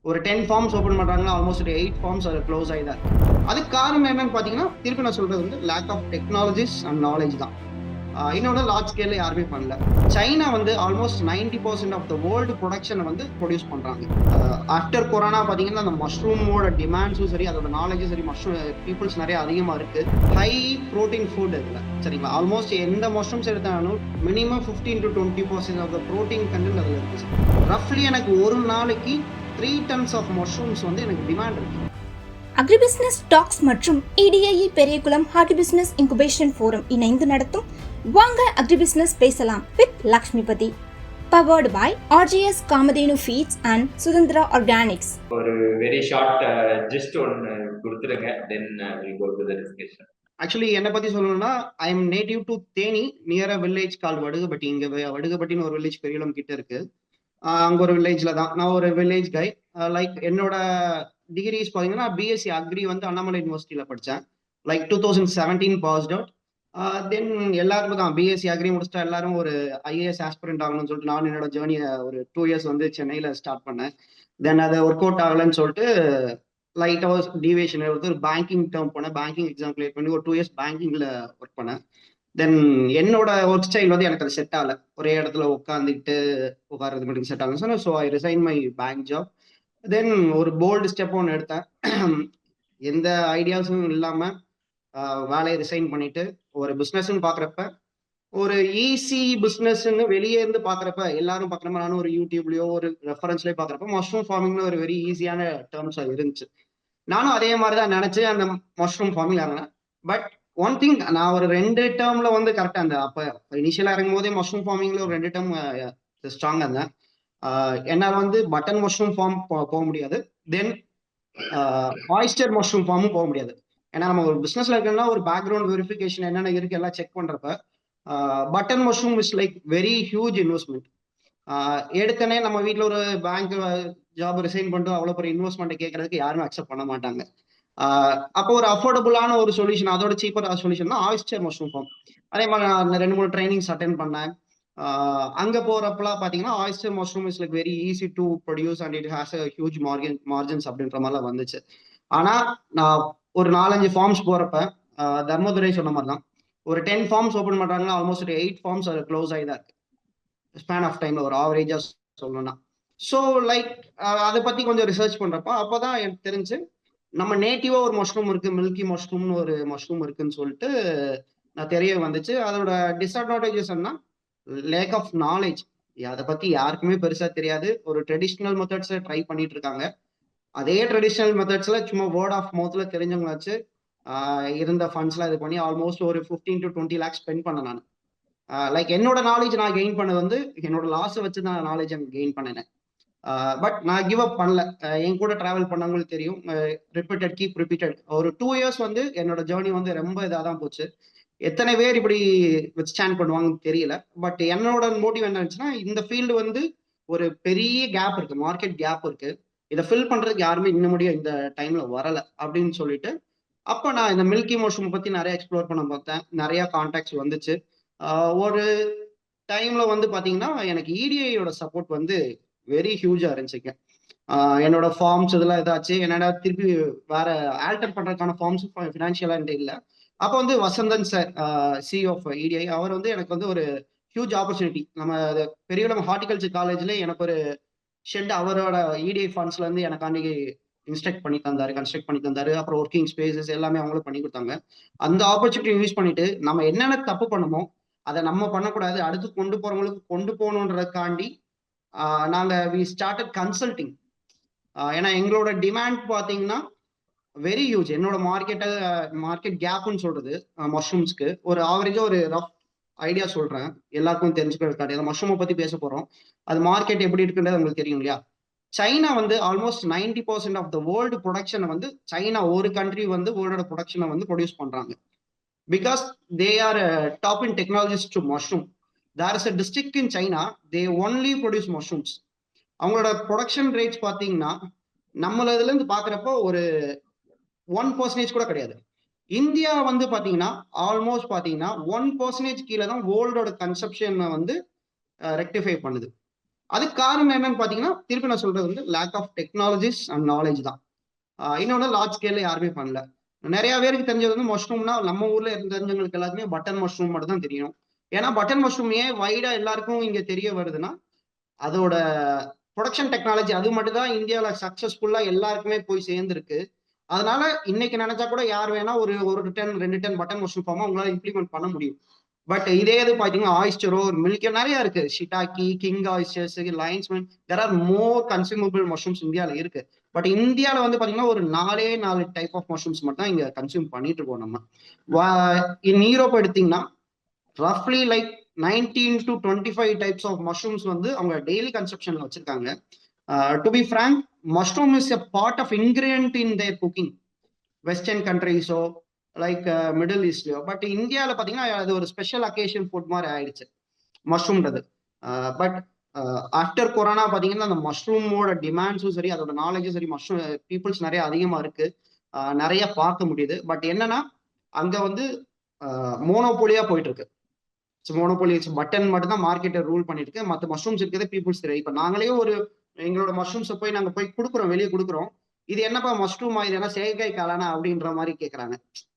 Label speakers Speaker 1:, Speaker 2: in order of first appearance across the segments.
Speaker 1: ஒரு 10 forms open பண்றாங்கன்னா almost ஒரு 8 ஃபார்ம்ஸ் அது க்ளோஸ் ஆகி தான் இருக்கு. அதுக்கு காரணம் என்னன்னு பாத்தீங்கன்னா திருப்பி நான் சொல்றது வந்து lack of technologies and knowledge தான். இன்னொன்று லார்ஜ் ஸ்கேல்ல யாருமே பண்ணல. சைனா வந்து ஆல்மோஸ்ட் 90% ஆஃப் த வேர்ல்டு ப்ரொடக்ஷனை வந்து ப்ரொடியூஸ் பண்றாங்க. ஆஃப்டர் கொரோனா பாத்தீங்கன்னா அந்த மஷ்ரூமோட டிமாண்ட்ஸும் சரி, அதோட நாலேஜும் சரி, மஷ்ரூம் பீப்புள்ஸ் நிறைய அதிகமா இருக்கு. ஹை ப்ரோட்டீன் ஃபுட் இதுல சரிங்களா. ஆல்மோஸ்ட் எந்த மஷ்ரூம்ஸ் எடுத்தாலும் minimum 15 to 20% of the protein content அதுல இருக்கு. ரஃப்லி எனக்கு ஒரு நாளைக்கு 3 tons ஆஃப் மஷ்ரூம்ஸ் வந்து எனக்கு டிமாண்ட் இருக்கு.
Speaker 2: அக்ரிபிசினஸ் டாக்ஸ் மற்றும் EDIE Periyakulam horti business incubation forum இணைந்து நடத்தும் வாங்க அக்ரிபிசினஸ் பேசலாம் with Lakshmipathy. Powered by RGS Kamadhenu feeds and Suthanthira organics.
Speaker 3: ஒரு வெரி ஷார்ட் ஜஸ்ட் ஒன்னு கொடுத்துருங்க, then we go to the discussion.
Speaker 1: Actually என்னை பத்தி சொல்லணும்னா I am native to Theni, near a village call Vadugapatti. இங்க வடுகப்பட்டின்னு ஒரு வில்லேஜ் பெரியகுளம் கிட்ட இருக்கு. அங்க ஒரு வில்லேஜ்ல தான் நான் ஒரு வில்லேஜ் கை. லைக் என்னோட டிகிரிஸ் பார்த்தீங்கன்னா பிஎஸ்சி அக்ரி வந்து அண்ணாமலை யூனிவர்சிட்டியில படித்தேன். Like 2017 passed out. தென் எல்லாருக்கும் தான் பிஎஸ்சி அக்ரி முடிச்சுட்டா எல்லாரும் ஒரு ஐஏஎஸ் ஆஸ்பிரண்ட் ஆகணும்னு சொல்லிட்டு நான் என்னோட ஜேர்னியை ஒரு 2 இயர்ஸ் வந்து சென்னையில ஸ்டார்ட் பண்ணேன். தென் அதை ஒர்க் அவுட் ஆகலைன்னு சொல்லிட்டு லைட்டாக டிவியேஷன் எடுத்து ஒரு பேங்கிங் டேர்ம் போனேன். பேங்கிங் எக்ஸாம் கிளியர் பண்ணி ஒரு 2 இயர்ஸ் பேங்கிங்ல ஒர்க் பண்ணேன். தென் என்னோட ஒர்க் ஸ்டைல் வந்து எனக்கு அது செட் ஆகல. ஒரே இடத்துல உட்கார்றது மட்டும் செட் ஆகல. So I resign my bank job. Then ஒரு போல்டு ஸ்டெப் ஒன்று எடுத்தேன். எந்த ஐடியாஸும் இல்லாம வேலையை ரிசைன் பண்ணிட்டு ஒரு பிஸ்னஸ்ன்னு பாக்குறப்ப, ஒரு ஈஸி பிஸ்னஸ்ன்னு வெளியே இருந்து பாக்குறப்ப எல்லாரும் பாக்குறப்ப, நானும் ஒரு யூடியூப்லயோ ஒரு ரெஃபரன்ஸ்லயோ பாக்குறப்ப மஷ்ரூம் ஃபார்மிங்னு ஒரு வெரி ஈஸியான டேர்ம்ஸ் இருந்துச்சு. நானும் அதே மாதிரிதான் நினைச்சு அந்த மஷ்ரூம் ஃபார்மிங் இறங்கினேன். பட் ஒன் திங், நான் ஒரு 2 டேர்ம்ல வந்து கரெக்டா இருந்தேன். அப்ப இனிஷியலா இறங்கும் போதே மஷ்ரூம் ஃபார்மிங்ல ஒரு 2 டேர்ம் ஸ்ட்ராங்கா இருந்தேன். என்னால வந்து பட்டன் மஷ்ரூம் ஃபார்ம் போக முடியாது. தென் ஆயிஸ்டர் மஷ்ரூம் ஃபார்மும் போக முடியாது. ஏன்னா நம்ம ஒரு பிசினஸ்ல இருக்கோம்னா ஒரு பேக்ரவுண்ட் வெரிஃபிகேஷன் என்னென்ன இருக்கு எல்லாம் செக் பண்றப்ப button mushroom is like very huge investment. எடுத்தனே நம்ம வீட்டுல ஒரு பேங்க் ஜாப் ரிசைன் பண்ணிட்டு அவ்வளவு பெரிய இன்வெஸ்ட்மெண்ட் கேட்கறதுக்கு யாருமே அக்செப்ட் பண்ண மாட்டாங்க. அப்போ ஒரு அஃபோர்டபுளான ஒரு சொல்யூஷன், அதோட சீப்பர் சொல்யூஷன் தான் ஆயிஸ்டர் மஷ்ரூம் ஃபார்ம். அதே மாதிரி நான் 2-3 ட்ரைனிங்ஸ் அட்டென்ட் பண்ணேன். அங்க போறப்பெல்லாம் பாத்தீங்கன்னா oyster mushroom is like very easy to produce and it has a huge margins அப்படின்ற மாதிரிலாம் வந்துச்சு. ஆனா நான் ஒரு 4-5 ஃபார்ம்ஸ் போறப்ப தர்மதுரை சொன்ன மாதிரி தான் ஒரு 10 ஃபார்ம்ஸ் ஓப்பன் பண்றாங்கன்னா ஆல்மோஸ்ட் ஒரு 8 ஃபார்ம்ஸ் அது க்ளோஸ் ஆகி தான் இருக்கு. ஸ்பேன் ஆஃப் டைம்ல ஒரு ஆவரேஜா சொல்லணும்னா. ஸோ லைக் அதை பத்தி கொஞ்சம் ரிசர்ச் பண்றப்ப அப்பதான் எனக்கு தெரிஞ்சு நம்ம நேட்டிவா ஒரு மஷ்ரூம் இருக்கு, மில்கி மஷ்ரூம்னு ஒரு மஷ்ரூம் இருக்குன்னு சொல்லிட்டு நான் தெரிய வந்துச்சு. அதோட டிஸ்அட்வான்டேஜஸ் என்ன, லேக் ஆஃப் நாலேஜ். அதை பத்தி யாருக்குமே பெருசா தெரியாது. ஒரு ட்ரெடிஷ்னல் மெத்தட்ஸ் ட்ரை பண்ணிட்டு இருக்காங்க. அதே ட்ரெடிஷ்னல் மெத்தட்ஸ்ல சும்மா வேர்ட் ஆஃப் மவுத்ல தெரிஞ்சவங்க வச்சு இருந்த ஃபண்ட்ஸ்லாம் இது பண்ணி ஆல்மோஸ்ட் ஒரு 15 to 20 lakhs ஸ்பெண்ட் பண்ணேன் நான். லைக் என்னோட நாலேஜ் நான் கெயின் பண்ணது வந்து என்னோட லாஸ் வச்சு தான் நாலேஜ் அங்கே கெயின் பண்ணினேன். பட் நான் கிவ் அப் பண்ணல. என் கூட டிராவல் பண்ணவங்களுக்கு தெரியும். ரிப்பீட்டட் ஒரு 2 இயர்ஸ் வந்து என்னோட ஜேர்னி வந்து ரொம்ப இதாக தான் போச்சு. எத்தனை பேர் இப்படி ஸ்டாண்ட் பண்ணுவாங்கன்னு தெரியல. பட் என்னோட மோட்டிவ் என்ன இருந்துச்சுன்னா, இந்த ஃபீல்டு வந்து ஒரு பெரிய கேப் இருக்கு, மார்க்கெட் கேப் இருக்கு. இதை ஃபில் பண்றதுக்கு யாருமே இன்னும் முடியும் இந்த டைம்ல வரல அப்படின்னு சொல்லிட்டு அப்ப நான் இந்த மில்கி மஷ்ரூம் பத்தி நிறைய எக்ஸ்ப்ளோர் பண்ண பார்த்தேன். நிறைய கான்டாக்ட்ஸ் வந்துச்சு. ஒரு டைம்ல வந்து பாத்தீங்கன்னா எனக்கு EDIயோட சப்போர்ட் வந்து வெரி ஹியூஜா இருந்துச்சுங்க. என்னோட ஃபார்ம்ஸ் இதெல்லாம் இதாச்சு. என்னோட திருப்பி வேற ஆல்டர் பண்றதுக்கான ஃபார்ம்ஸ் ஃபினான்ஷியலா இல்ல. அப்போ வந்து Vasanthan sir, CEO of EDI, அவர் வந்து எனக்கு வந்து ஒரு ஹியூஜ் ஆப்பர்ச்சுனிட்டி. நம்ம பெரியகுளம் ஹார்டிகல்ச்சர் காலேஜ்ல எனக்கு ஒரு ஷெட் அவரோட EDI ஃபண்ட்ஸ்ல இருந்து எனக்காண்டி கன்ஸ்ட்ரக்ட் பண்ணி தந்தாரு. அப்புறம் ஒர்க்கிங் ஸ்பேசஸ் எல்லாமே அவங்களும் பண்ணி கொடுத்தாங்க. அந்த ஆப்பர்ச்சுனிட்டி யூஸ் பண்ணிட்டு நம்ம என்னென்ன தப்பு பண்ணமோ அதை நம்ம பண்ணக்கூடாது, அடுத்து கொண்டு போறவங்களுக்கு கொண்டு போகணுன்றதுக்காண்டி நாங்க வி ஸ்டார்டட் கன்சல்டிங். ஏன்னா எங்களோட டிமாண்ட் பாத்தீங்கன்னா வெரி ஹியூஜ். என்னோட மார்க்கெட் கேப்னு சொல்றது மஷ்ரூம்ஸ்க்கு ஒரு ஆவரேஜா ஒரு ரஃப் ஐடியா சொல்றேன், எல்லாருக்கும் தெரிஞ்சுக்கிறதுக்காக. மஷ்ரூமை பத்தி பேச போறோம். அது மார்க்கெட் எப்படி இருக்குன்றது உங்களுக்கு தெரியும் இல்லையா. சைனா வந்து ஆல்மோஸ்ட் 90% ஆஃப் த வேர்ல்டு ப்ரொடக்ஷனை வந்து சைனா ஒரு கண்ட்ரி வந்து வேர்ல்டோட ப்ரொடக்ஷனை வந்து ப்ரொடியூஸ் பண்றாங்க. Because they are top in technologies to mushroom. There is a district in China, they only produce mushrooms. அவங்களோட ப்ரொடக்ஷன் ரேட்ஸ் பாத்தீங்கன்னா நம்மள இதுல இருந்து பாக்குறப்போ ஒரு 1% கூட கிடையாது. இந்தியா வந்து பாத்தீங்கன்னா ஆல்மோஸ்ட் பாத்தீங்கன்னா 1% கீழே தான் வேர்ல்டோட கன்சப்ஷன் வந்து ரெக்டிஃபை பண்ணுது. அதுக்கு காரணம் என்னன்னு பாத்தீங்கன்னா, திருப்பி நான் சொல்றது வந்து lack of technologies and knowledge தான். இன்னொன்னு லார்ஜ் ஸ்கேல்ல யாருமே பண்ணல. நிறைய பேருக்கு தெரிஞ்சது வந்து மஷ்ரூம்னா நம்ம ஊர்ல தெரிஞ்சவங்களுக்கு எல்லாத்துக்குமே பட்டன் மஷ்ரூம் மட்டும் தான் தெரியும். ஏன்னா பட்டன் மஷ்ரூம் ஏன் வைடா எல்லாருக்கும் இங்க தெரிய வருதுன்னா, அதோட ப்ரொடக்ஷன் டெக்னாலஜி அது மட்டும் தான் இந்தியாவில சக்சஸ்ஃபுல்லா எல்லாருக்குமே போய் சேர்ந்திருக்கு. அதனால இன்னைக்கு நினைச்சா கூட யார் வேணா ஒரு டன் 2 டன் பட்டன் மஷ்ரூம் ஃபார்மா உங்களால இம்ப்ளிமெண்ட் பண்ண முடியும். பட் இதே இது பாத்தீங்கன்னா ஆயிஸ்டரோ மில்கோ நிறைய இருக்கு. Shiitake, king oysters, lion's mane, there are more consumable mushrooms இந்தியாவில் இருக்கு. பட் இந்தியாவில் வந்து பாத்தீங்கன்னா ஒரு 4 டைப் ஆஃப் மஷ்ரூம்ஸ் மட்டும் தான் இங்க கன்சியூம் பண்ணிட்டு இருக்கோம் நம்ம. இன் யூரோப் எடுத்தீங்கன்னா ரஃப்லி like 19 to 25 types of mushrooms வந்து அவங்க டெய்லி கன்சப்ஷன்ல வச்சிருக்காங்க. To be frank, mushroom is a part of ingredient in their cooking. Western கண்ட்ரீஸோ லைக் மிடில் ஈஸ்ட்லயோ. பட் இந்தியாவில் பார்த்தீங்கன்னா அது ஒரு ஸ்பெஷல் அக்கேஷன் ஃபுட் மாதிரி ஆயிடுச்சு மஷ்ரூம்ன்றது. பட் ஆஃப்டர் கொரோனா பார்த்தீங்கன்னா அந்த மஷ்ரூமோட டிமாண்ட்ஸும் சரி அதோட நாலேஜும் சரி மஷ்ரூம் பீப்புள்ஸ் நிறைய அதிகமாக இருக்கு. நிறைய பார்க்க முடியுது. பட் என்னன்னா அங்க வந்து மோனோபோலியா போயிட்டு இருக்கு. மோனோபோலி பட்டன் மட்டும் தான் மார்க்கெட்டை ரூல் பண்ணிட்டு இருக்கு. மற்ற மஷ்ரூம்ஸ் இருக்கிறது பீப்புள்ஸ் தெரியும். இப்போ நாங்களே எங்களோட மஷ்ரூம்ஸை நாங்கள் போய் கொடுக்குறோம், வெளியே கொடுக்குறோம். இது என்னப்பா மஷ்ரூமா, இது என்ன செயற்கை காளானா அப்படின்ற மாதிரி கேட்கறாங்க.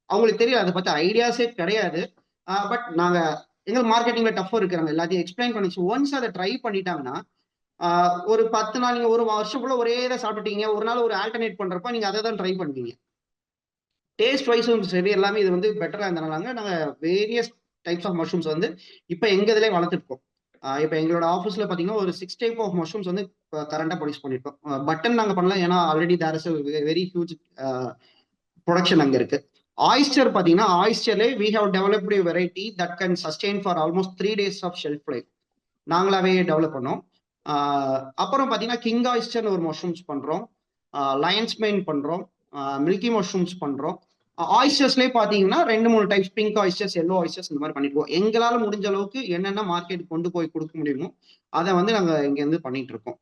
Speaker 1: அவங்களுக்கு தெரியும், அதை பத்தி ஐடியாஸே கிடையாது. பட் நாங்க எங்களுக்கு மார்க்கெட்டிங்ல டஃப் இருக்கிறாங்க, எல்லாத்தையும் எக்ஸ்பிளைன் பண்ணிச்சு. ஒன்ஸ் அதை ட்ரை பண்ணிட்டாங்கன்னா ஒரு 10 நாள் நீங்க ஒரு வருஷம் ஃபுல்லா ஒரே இதை சாப்பிட்டீங்க, ஒரு நாள் ஒரு ஆல்டர்னேட் பண்றப்ப நீங்க அதை தான் ட்ரை பண்ணுவீங்க. டேஸ்ட் வைஸும் சரி எல்லாமே இது வந்து பெட்டரா இருந்தனால நாங்க வேரியஸ் டைப்ஸ் ஆஃப் மஷ்ரூம்ஸ் வந்து இப்ப எங்க இதுலயே வளர்த்துருக்கோம். இப்ப எங்களோட ஆஃபீஸ்ல பாத்தீங்கன்னா ஒரு 6 டைப் ஆஃப் மஷ்ரூம்ஸ் வந்து கரண்டா ப்ரொடியூஸ் பண்ணிருக்கோம். பட்டன் நாங்க பண்ணலாம், ஏன்னா already there is very huge production அங்க இருக்கு. ஆயிஸ்டர் பாத்தீங்கன்னா ஆயிஸ்டர்லே we have developed a variety that can sustain for almost 3 days of shelf life. நாங்களாவே டெவலப் பண்ணோம். அப்புறம் பாத்தீங்கன்னா கிங் ஆயிஸ்டர்னு ஒரு மஷ்ரூம்ஸ் பண்றோம், லயன்ஸ் மெயின் பண்றோம், மில்கி மஷ்ரூம்ஸ் பண்றோம். ஆயிஸ்டர்ஸ்லேயே பாத்தீங்கன்னா 2-3 types, pink oysters, yellow oysters, இந்த மாதிரி பண்ணிருக்கோம். எங்களால முடிஞ்ச அளவுக்கு என்னென்ன மார்க்கெட் கொண்டு போய் கொடுக்க முடியுமோ அதை வந்து நாங்க இங்க இருந்து பண்ணிட்டு இருக்கோம்.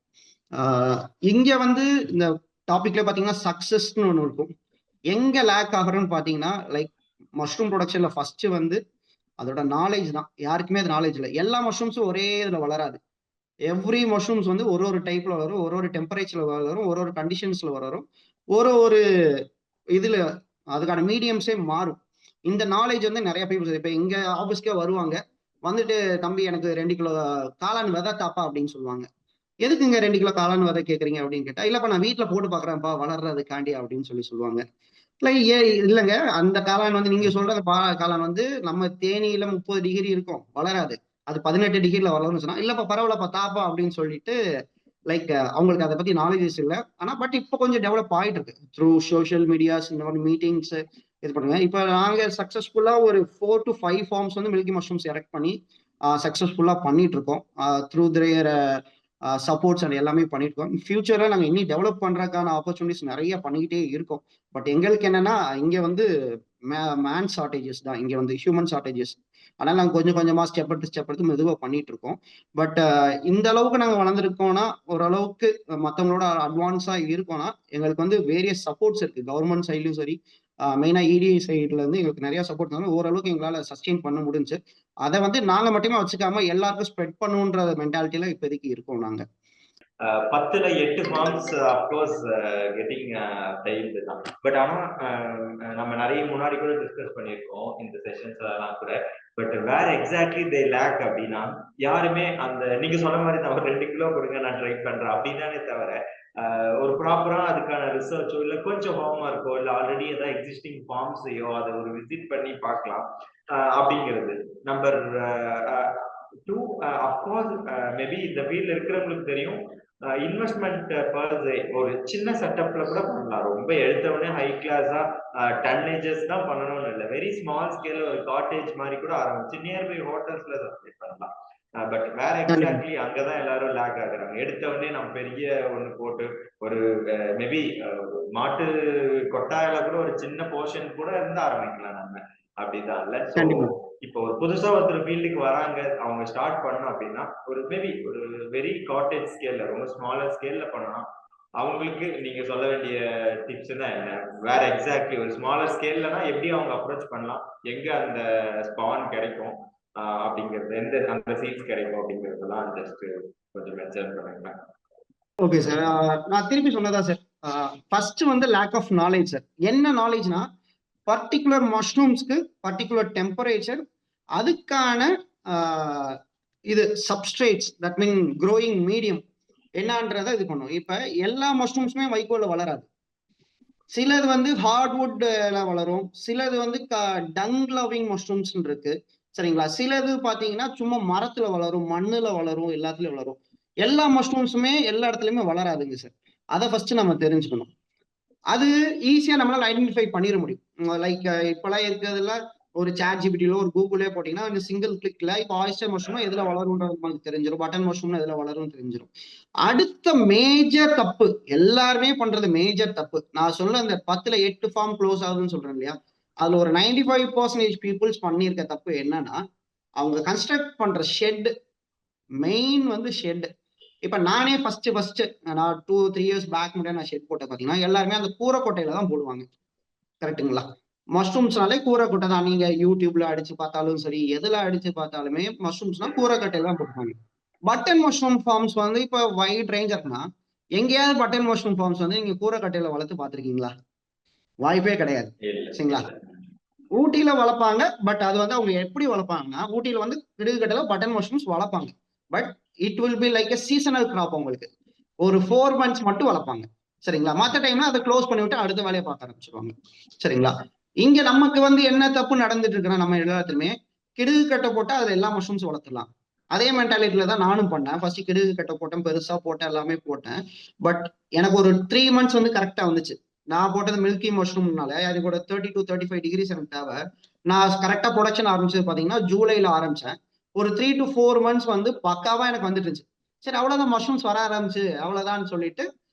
Speaker 1: இங்க வந்து இந்த டாபிக்ல பாத்தீங்கன்னா சக்சஸ்ன்னு ஒண்ணு இருக்கும். எங்க லேக் ஆகுறோம்னு பாத்தீங்கன்னா லைக் மஷ்ரூம் ப்ரொடக்ஷன்ல ஃபர்ஸ்ட் வந்து அதோட நாலேஜ் தான். யாருக்குமே அது நாலேஜ் இல்லை. எல்லா மஷ்ரூம்ஸும் ஒரே இதுல வளராது. எவ்ரி மஷ்ரூம்ஸ் வந்து ஒரு டைப்ல வரும், ஒரு டெம்பரேச்சர்ல வளரும், ஒரு கண்டிஷன்ஸ்ல வளரும், ஒரு இதுல அதுக்கான மீடியம்ஸே மாறும். இந்த நாலேஜ் வந்து நிறைய பேர் இப்ப எங்க ஆபீஸ்க்கே வருவாங்க, வந்துட்டு தம்பி எனக்கு 2 கிலோ காளான் விதை தாப்பா அப்படின்னு சொல்லுவாங்க. எதுக்குங்க 2 கிலோ காளான் விதை கேட்குறீங்க அப்படின்னு கேட்டா, இல்லப்பா நான் வீட்டுல போட்டு பாக்குறேன்ப்பா வளர்றதுக்காண்டி அப்படின்னு சொல்லுவாங்க. இல்லை இல்லைங்க, அந்த காளான் வந்து நீங்க சொல்ற காளான் வந்து நம்ம தேனியில 30 டிகிரி இருக்கும், வளராது. அது 18 டிகிரில வளரும்னு சொன்னா, இல்லப்பா பரவாயில்லப்பா தாப்பா அப்படின்னு சொல்லிட்டு லைக் அவங்களுக்கு அதை பத்தி நாலேஜஸ் இல்லை. ஆனா பட் இப்போ கொஞ்சம் டெவலப் ஆயிட்டு இருக்கு த்ரூ சோஷியல் மீடியாஸ், இந்த மாதிரி மீட்டிங்ஸ் இது பண்ணுங்க. இப்போ நாங்க சக்சஸ்ஃபுல்லா ஒரு 4 to 5 ஃபார்ம்ஸ் வந்து மில்கி மஷ்ரூம்ஸ் எரெக்ட் பண்ணி சக்சஸ்ஃபுல்லா பண்ணிட்டு இருக்கோம். த்ரூ தியர் சப்போர்ட்ஸ் அண்ட் எல்லாமே பண்ணிட்டு இருக்கோம். ஃபியூச்சர்ல நாங்க இன்னும் டெவலப் பண்றதுக்கான ஆப்பர்ச்சுனிட்டிஸ் நிறைய பண்ணிக்கிட்டே இருக்கோம். பட் எங்களுக்கு என்னன்னா இங்க வந்து மேன் ஷார்டேஜஸ் தான், இங்க வந்து ஹியூமன் ஷார்டேஜஸ். அதனால நாங்க கொஞ்சம் கொஞ்சமா ஸ்டெப் எடுத்து மெதுவா பண்ணிட்டு இருக்கோம். பட் இந்த அளவுக்கு நாங்க வளர்ந்துருக்கோம்னா, ஓரளவுக்கு மற்றவங்களோட அட்வான்ஸா இருக்கோம்னா எங்களுக்கு வந்து வேரியஸ் சப்போர்ட்ஸ் இருக்கு. கவர்மெண்ட் சைட்லயும் சரி, மெயினா இடிஐ சைட்ல இருந்து எங்களுக்கு நிறைய சப்போர்ட் இருந்தாலும் ஓரளவுக்கு எங்களால சஸ்டெயின் பண்ண முடிஞ்சு. அதை வந்து நாங்க மட்டுமே வச்சுக்காம எல்லாருக்கும் ஸ்ப்ரெட் பண்ணுன்ற மென்டாலிட்டியில இப்போதைக்கு இருக்கோம் நாங்க.
Speaker 3: 10ல 8 ஃபார்ம்ஸ் அப்கோர்ஸ் கெட்டிங் ஃபெயில்டு தான். பட் ஆனா நம்ம நிறைய முன்னாடி கூட டிஸ்கஸ் பண்ணியிருக்கோம் இந்த செஷன்ஸ்லாம் கூட. பட் வேற எக்ஸாக்ட்லி தே லேக் அப்படின்னா, யாருமே அந்த நீங்க சொன்ன மாதிரி தான், ஒரு 2 கிலோ கொடுங்க நான் ட்ரை பண்றேன் அப்படின்னாலே தவிர ஒரு ப்ராப்பரா அதுக்கான ரிசர்ச்சோ இல்லை கொஞ்சம் ஹோம் ஒர்க்கோ இல்லை ஆல்ரெடி ஏதாவது எக்ஸிஸ்டிங் ஃபார்ம்ஸையோ அதை ஒரு விசிட் பண்ணி பார்க்கலாம் அப்படிங்கிறது. நம்பர் 2, அப்கோர்ஸ் மேபி இந்த ஃபீல்ட்ல இருக்கிறவங்களுக்கு தெரியும், இன்வெஸ்ட்மெண்ட் ஒரு சின்ன செட்டப்ல கூட பண்ணலாம். ரொம்ப எடுத்தவொடனே ஹை கிளாஸா டன்னேஜஸ் தான் பண்ணணும்னு இல்லை, வெரி ஸ்மால் ஸ்கேல் ஒரு காட்டேஜ் மாதிரி கூட ஆரம்பிச்சு நியர்பை ஹோட்டல்ஸ்ல சப்ஸ்கிரைப் பண்ணலாம். பட் வேற எக்ஸாக்ட்லி அங்கதான் எல்லாரும் லேக் ஆகுறாங்க. எடுத்தவொடனே நம்ம பெரிய ஒண்ணு போட்டு ஒரு மேபி மாட்டு கொட்டாயில கூட ஒரு சின்ன போர்ஷன் கூட இருந்து ஆரம்பிக்கலாம் நம்ம, அப்படிதான் இல்ல. ஸோ இப்போ ஒரு புதுசா ஒருத்தர் ஃபீல்டுக்கு வராங்க, அவங்க ஸ்டார்ட் பண்ணணும் அப்படின்னா ஒரு மேபி ஒரு வெரி காட்டேஜ் ஸ்கேல்ல ரொம்ப ஸ்மாலர் ஸ்கேல்ல பண்ணணும். அவங்களுக்கு நீங்க சொல்ல வேண்டிய டிப்ஸ் தான் என்ன? வேற எக்ஸாக்ட்லி ஒரு ஸ்மாலர் ஸ்கேல்லனா எப்படி அவங்க அப்ரோச் பண்ணலாம், எங்க அந்த ஸ்பான் கிடைக்கும், அப்படிங்கிறது அந்த சீட்ஸ் கிடைக்கும் அப்படிங்கிறதெல்லாம் ஜஸ்ட் கொஞ்சம் மென்ஷன் பண்ணுங்க.
Speaker 1: ஓகே சார், நான் திருப்பி சொன்னதா சார், ஃபர்ஸ்ட் வந்து லேக் ஆஃப் நாலேஜ் சார். என்ன நாலேஜ்னா பர்டிகுலர் மஷ்ரூம்ஸ்க்கு பர்டிகுலர் டெம்பரேச்சர், அதுக்கான இது substrates, that mean growing medium என்னன்றதை இது பண்ணும். இப்ப எல்லா மஷ்ரூம்ஸுமே வைக்கோல்ல வளராது. சிலது வந்து ஹார்ட்வுட்ல வளரும், சிலது வந்து டங் லவிங் மஷ்ரூம்ஸ் இருக்கு சரிங்களா. சிலது பாத்தீங்கன்னா சும்மா மரத்துல வளரும், மண்ணுல வளரும், எல்லாத்துலயும் வளரும். எல்லா மஷ்ரூம்ஸுமே எல்லா இடத்துலயுமே வளராதுங்க சார். அதை ஃபர்ஸ்ட் நம்ம தெரிஞ்சுக்கணும். அது ஈஸியா நம்மளால ஐடென்டிஃபை பண்ணிட முடியும். லைக் இப்பெல்லாம் இருக்கிறதுல ஒரு சாட் ஜிபிடிலோ ஒரு கூகுளே போட்டீங்கன்னா சிங்கிள் கிளிக்ல இப்போ ஆயிஸ்டர் மஷ்ரூம் எதுல வளரும்ன்றது நமக்கு தெரிஞ்சிடும், பட்டன் மஷ்ரூம் எதுல வளரும் தெரிஞ்சிடும். அடுத்த மேஜர் தப்பு எல்லாருமே பண்றது, மேஜர் தப்பு நான் சொல்ல அந்த 10ல் 8 ஃபார்ம் க்ளோஸ் ஆகுதுன்னு சொல்றேன் இல்லையா, அதுல ஒரு 95% பீப்புள்ஸ் பண்ணியிருக்க தப்பு என்னன்னா, அவங்க கன்ஸ்ட்ரக்ட் பண்ற ஷெட், மெயின் வந்து ஷெட். இப்ப நானே ஃபர்ஸ்ட் நான் 2-3 இயர்ஸ் பேக் முன்னாடி நான் ஷெட் போட்ட பாத்தீங்கன்னா எல்லாருமே அந்த கூரை கொட்டையில தான் போடுவாங்க. கரெக்டுங்களா? மஷ்ரூம்ஸ்னாலே கூரை கொட்டை தான். நீங்க யூடியூப்ல அடிச்சு பார்த்தாலும் சரி, எதுல அடிச்சு பார்த்தாலுமே மஷ்ரூம்ஸ்னா கூரை கொட்டையில தான் போடுவாங்க. பட்டன் மஷ்ரூம் ஃபார்ம்ஸ் வந்து இப்ப வைட் ரேஞ்ச் இருக்குன்னா, எங்கேயாவது பட்டன் மஷ்ரூம் ஃபார்ம்ஸ் வந்து நீங்க கூரை கட்டையில வளர்த்து பார்த்திருக்கீங்களா? வாய்ப்பே கிடையாது. சரிங்களா? ஊட்டியில வளர்ப்பாங்க, பட் அது வந்து அவங்க எப்படி வளர்ப்பாங்கன்னா, ஊட்டியில வந்து கிடுகுக்கட்டையில பட்டன் மஷ்ரூம்ஸ் வளர்ப்பாங்க. But it will be like a seasonal crop. உங்களுக்கு ஒரு 4 months மட்டும் வளர்ப்பாங்க. சரிங்களா? மற்ற டைம்ல அதை க்ளோஸ் பண்ணி விட்டு அடுத்த வேலையை பார்க்க ஆரம்பிச்சிருவாங்க. சரிங்களா? இங்க நமக்கு வந்து என்ன தப்பு நடந்துட்டு இருக்குன்னா, நம்ம எல்லாத்துலயுமே கிடுகு கட்டை போட்டா அதுல எல்லா மஷ்ரூம்ஸ் வளர்த்துலாம். அதே மென்டாலிட்டியில தான் நானும் பண்ணேன். ஃபர்ஸ்ட் கிடுகு கட்டை போட்டேன், பெருசா போட்டேன், எல்லாமே போட்டேன். பட் எனக்கு ஒரு 3 months வந்து கரெக்டா வந்துச்சு. நான் போட்டது மில்கி மஷ்ரூம்னால அதுக்கு ஒரு 30 to 35 degrees எனக்கு தேவை. நான் கரெக்டா ப்ரொடக்ஷன் ஆரம்பிச்சது பாத்தீங்கன்னா ஜூலைல ஆரம்பிச்சேன். ஒரு 3 to 4 months வந்து பக்காவா எனக்கு வந்துட்டு இருந்துச்சு. சரி அவ்வளவுதான், மஷ்ரூம்ஸ் வர ஆரம்பிச்சு அவ்வளவுதான் சொல்லிட்டு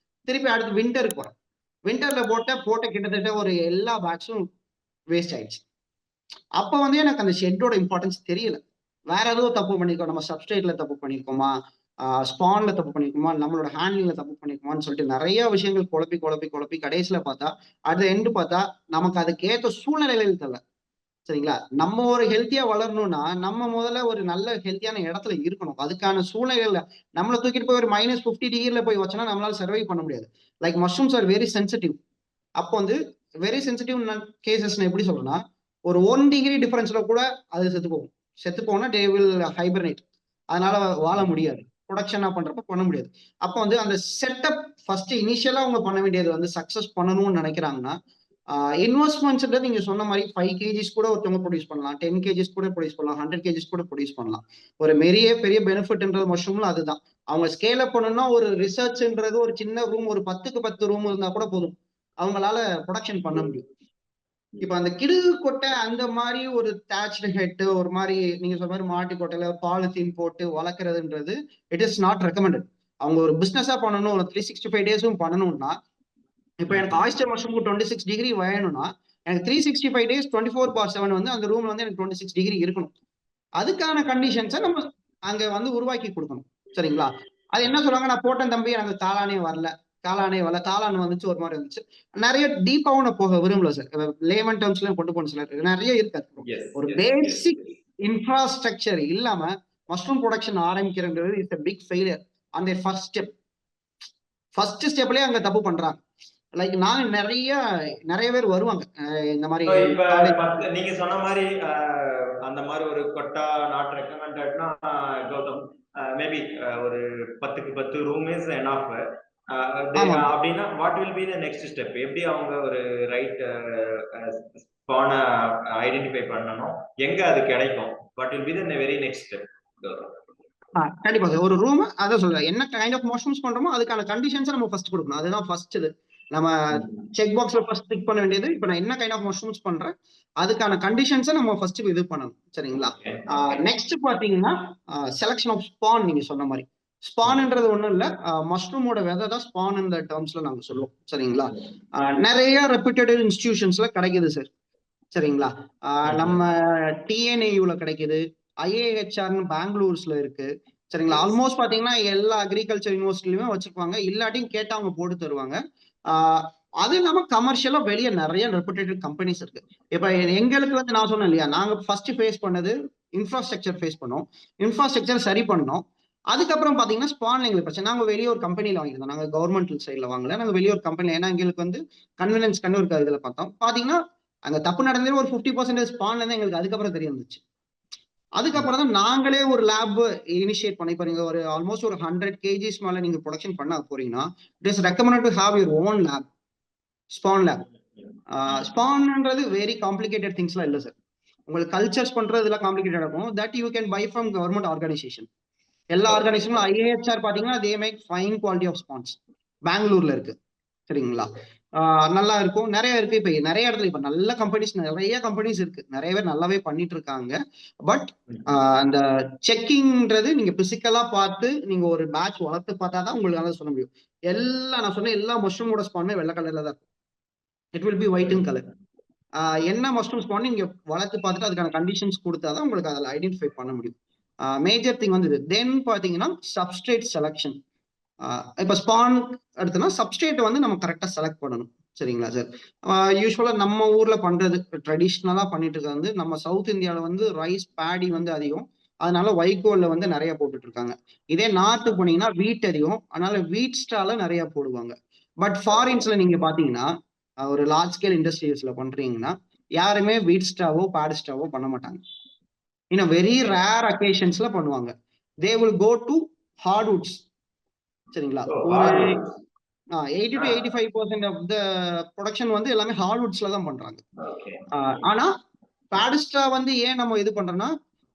Speaker 1: திருப்பி அடுத்து விண்டருக்கு போறேன். விண்டர்ல போட்ட கிட்டத்தட்ட ஒரு எல்லா பேட்சும் வேஸ்ட் ஆயிடுச்சு. அப்ப வந்து எனக்கு அந்த ஷெட்டோட இம்பார்ட்டன்ஸ் தெரியல. வேற ஏதோ தப்பு பண்ணிருக்கோம், நம்ம சப்ஸ்ட்ரேட்ல தப்பு பண்ணிருக்கோமா, ஸ்பான்ல தப்பு பண்ணிருக்கோமா, நம்மளோட ஹேண்ட்லிங்ல தப்பு பண்ணிருக்கோமான்னு சொல்லிட்டு நிறைய விஷயங்கள் குழப்பி கடைசியில பார்த்தா அட் எண்டு பார்த்தா நமக்கு அதுக்கு ஏற்ற சூழ்நிலைகள் தேவை. சரிங்களா? நம்ம ஒரு ஹெல்த்தியா வளரணும்னா நம்ம முதல்ல ஒரு நல்ல ஹெல்த்தியான இடத்துல இருக்கணும். அதுக்கான சூழ்நிலைகள்ல நம்மளை தூக்கிட்டு போய் ஒரு -50 டிகிரில போய் வச்சோம்னா நம்மளால சர்வை பண்ண முடியாது. Like mushrooms are very sensitive. அப்போ வந்து வெரி சென்சிட்டிவ் கேசஸ் எப்படி சொல்லணும்னா, ஒரு 1 degree டிஃபரன்ஸ்ல கூட அது செத்து போனா தே வில் ஹைபர்னேட். அதனால வாழ முடியாது. ப்ரொடக்ஷனா பண்றப்ப பண்ண முடியாது. அப்போ வந்து அந்த செட்டப் ஃபர்ஸ்ட் இனிஷியலா அவங்க பண்ண வேண்டியது வந்து சக்சஸ் பண்ணணும்னு நினைக்கிறாங்கன்னா, இன்வெஸ்ட்மெண்ட்ஸ்ன்றது நீங்க சொன்ன மாதிரி 5 kgs கூட ஒருத்தவங்க ப்ரொடியூஸ் பண்ணலாம், 10 kgs கூட ப்ரொடியூஸ் பண்ணலாம், 100 kgs கூட ப்ரொடியூஸ் பண்ணலாம். ஒரு பெரிய பெனிஃபிட்ன்றது மஷ்ரூம்ல அதுதான். அவங்க ஸ்கேல் அப் பண்ணணும்னா ஒரு ரிசர்ச்ன்றது ஒரு சின்ன ரூம், ஒரு 10க்கு 10 ரூம் இருந்தா கூட போதும், அவங்களால ப்ரொடக்ஷன் பண்ண முடியும். இப்ப அந்த கிடுகு கொட்டை அந்த மாதிரி ஒரு தேட்ச்டு ஹெட், ஒரு மாதிரி நீங்க சொன்ன மாதிரி மாட்டி கொட்டையில பாலித்தீன் போட்டு வளர்க்கறதுன்றது இட் இஸ் நாட் ரெக்கமெண்டட். அவங்க ஒரு பிசினஸா பண்ணணும், ஒரு 365 days பண்ணணும்னா, இப்ப எனக்கு ஆயிஸ்டர் மஷ்ரூம் 26 டிகிரி வேணும்னா எனக்கு 365 days 24/7 வந்து அந்த ரூம்ல வந்து எனக்கு 26 டிகிரி இருக்கணும். அதுக்கான கண்டிஷன்ஸை நம்ம அங்க வந்து உருவாக்கி கொடுக்கணும். சரிங்களா? அது என்ன சொல்றாங்க, நான் போட்டேன் தம்பி எனக்கு காளானே வரல, காளான் வந்துச்சு, ஒரு மாதிரி வந்துச்சு. நிறைய டீப்பாவும் நான் போக விரும்பல சார். லேமன் டேர்ம்ஸ்ல கொண்டு போன சில நிறைய இருக்கு. ஒரு பேசிக் இன்ஃப்ராஸ்ட்ரக்சர் இல்லாம மஷ்ரூம் ப்ரொடக்ஷன் ஆரம்பிக்கிறது இஸ் a big failure. அந்த ஃபர்ஸ்ட் ஸ்டெப்லயே அங்க தப்பு பண்றாங்க. லைக் நான் நிறைய பேர் வருவாங்க இந்த மாதிரி
Speaker 3: நீங்க சொன்ன மாதிரி அந்த மாதிரி ஒரு கொட்டா நாட் ரெக்கமெண்டட்னா கௌதம் மேபி ஒரு 10க்கு 10 ரூம் இஸ் எனாஃப். அப்படின்னா what will be the next step? எப்படி அவங்க ஒரு ரைட் ஸ்பான ஐடென்டிஃபை பண்ணணும், எங்க அது கிடைக்கும், what will be the very next step?
Speaker 1: கண்டிப்பா சார். ஒரு ரூம் அதான் சொல்றேன், என்ன கைண்ட் ஆஃப் மஷ்ரூம்ஸ் பண்றோமோ அதுக்கான கண்டிஷன்ஸ் நம்ம ஃபர்ஸ்ட் கொடுக்கணும். அதுதான் ஃபர்ஸ்ட். நம்ம செக் பாக்ஸ்ல ஃபர்ஸ்ட் டிக் பண்ண வேண்டியது, இப்ப நான் என்ன கைண்ட் ஆஃப் மஷ்ரூம்ஸ் பண்றேன் அதுக்கான கண்டிஷன்ஸை நம்ம ஃபர்ஸ்ட் இது பண்ணணும். சரிங்களா? நெக்ஸ்ட் பாத்தீங்கன்னா செலக்ஷன் ஆஃப் ஸ்பான். நீங்க சொன்ன மாதிரி ஸ்பான்ன்றது ஒண்ணும் இல்ல, மஷ்ரூமோட விதை தான் ஸ்பான் இந்த டேர்ம்ஸ்ல நாங்க சொல்லுவோம். சரிங்களா? நிறைய ரெப்யூட்டட் இன்ஸ்டிடியூஷன்ஸ்ல கிடைக்குது சார். சரிங்களா? நம்ம டிஎன்ஏயூல கிடைக்குது, ஐஏஹெச்ஆர்னு பெங்களூர்ஸ்ல இருக்கு. சரிங்களா? ஆல்மோஸ்ட் பாத்தீங்கன்னா எல்லா அக்ரிகல்ச்சர் யூனிவர்சிட்டிலுமே வச்சிருப்பாங்க, இல்லாட்டியும் கேட்டா அவங்க போட்டு தருவாங்க. அது இல்லாம கமர்ஷியலா வெளியே நிறைய ரெப்யூட்டட் கம்பெனிஸ் இருக்கு. இப்ப எங்களுக்கு வந்து நான் சொன்னேன் இல்லையா, நாங்க ஃபர்ஸ்ட் ஃபேஸ் பண்ணது இன்ஃப்ராஸ்ட்ரக்சர் ஃபேஸ் பண்ணோம். இன்ஃப்ராஸ்ட்ரக்சர் சரி பண்ணோம். அதுக்கப்புறம் பாத்தீங்கன்னா ஸ்பான்ல எங்களுக்கு பிரச்சனை. நாங்க வெளியே ஒரு கம்பெனில வாங்கியிருந்தோம். நாங்க கவர்மெண்ட் சைட்ல வாங்கல. நாங்க வெளியே ஒரு கம்பெனி, ஏன்னா எங்களுக்கு வந்து கன்வீனியன்ஸ் கண்ணு ஒரு இதுல பார்த்தோம். பாத்தீங்கன்னா அங்க தப்பு நடந்தது ஒரு 50% ஸ்பான்ல இருந்து எங்களுக்கு அதுக்கப்புறம் தெரிய வந்துச்சு. அதுக்கப்புறம் தான் நாங்களே ஒரு லேப் இனிஷியேட் பண்ணி, இப்போ நீங்க ஒரு ஆல்மோஸ்ட் ஒரு 100 kgs மேல நீங்க ப்ரொடக்ஷன் பண்ண போறீங்கன்னா, it is recommended to have your own lab, spawn lab. ஸ்பான்ன்றது வெரி காம்ப்ளிகேட்டட் திங்ஸ்லாம் இல்ல சார். உங்களுக்கு கல்ச்சர்ஸ் பண்றது இதெல்லாம் காம்ப்ளிகேட்டட் இருக்கும். That you can buy from government organisation. எல்லா ஆர்கனைசேஷனும் ஐஏஹெச்ஆர் பாத்தீங்கன்னா they make fine quality of spawns. பெங்களூர்ல இருக்கு, சரிங்களா? நல்லா இருக்கும், நிறைய இருக்கு. இப்ப நிறைய இடத்துல இப்ப நல்ல கம்பெனிஸ், நிறைய கம்பெனிஸ் இருக்கு, நிறைய பேர் நல்லாவே பண்ணிட்டு இருக்காங்க. பட் அந்த செக்கிங்ன்றது நீங்க பிசிக்கலா பார்த்து நீங்க ஒரு பேட்ச் வளர்த்து பார்த்தாதான் உங்களால சொல்ல முடியும். நான் சொன்ன எல்லா மஷ்ரூமோட ஸ்பானுமே வெள்ளை கலர்ல தான் இருக்கும். It will B white in colour. என்ன மஷ்ரூம் ஸ்பான் நீங்க வளர்த்து பார்த்துட்டு அதுக்கான கண்டிஷன்ஸ் கொடுத்தாதான் உங்களுக்கு அதில் ஐடென்டிஃபை பண்ண முடியும். மேஜர் திங் வந்து இது. தென் பாத்தீங்கன்னா சப்ஸ்ட்ரேட் செலக்ஷன். இப்ப ஸ்பான் எடுத்தோம்னா சப்ஸ்ட்ரேட் வந்து நம்ம கரெக்டா செலக்ட் பண்ணணும், சரிங்களா சார்? யூஸ்வலா நம்ம ஊர்ல பண்றது, ட்ரெடிஷ்னலா பண்ணிட்டு இருக்கிறது வந்து, நம்ம சவுத் இந்தியாவில வந்து ரைஸ் பேடி வந்து அதிகம், அதனால வைக்கோல்ல வந்து நிறைய போட்டுட்டு இருக்காங்க. இதே நார்த்து போனீங்கன்னா வீட் அதிகம், அதனால வீட் ஸ்டால நிறைய போடுவாங்க. பட் ஃபாரின்ஸ்ல நீங்க பாத்தீங்கன்னா ஒரு லார்ஜ் ஸ்கேல் இண்டஸ்ட்ரீஸ்ல பண்றீங்கன்னா யாருமே வீட் ஸ்டாவோ பேட் ஸ்டாவோ பண்ண மாட்டாங்க. இன்னும் வெரி ரேர் அக்கேஷன்ஸ்ல பண்ணுவாங்க. தே வில் கோ டு ஹார்ட்வுட்ஸ், சரிங்களா? ஒரு 80 to 85% ஆஃப் த ப்ரொடக்ஷன் வந்து எல்லாமே ஹார்ட்வுட்ஸ்ல தான் பண்றாங்க. ஆனா பேடிஸ்டா வந்து ஏன் நம்ம இது பண்றோம்னா,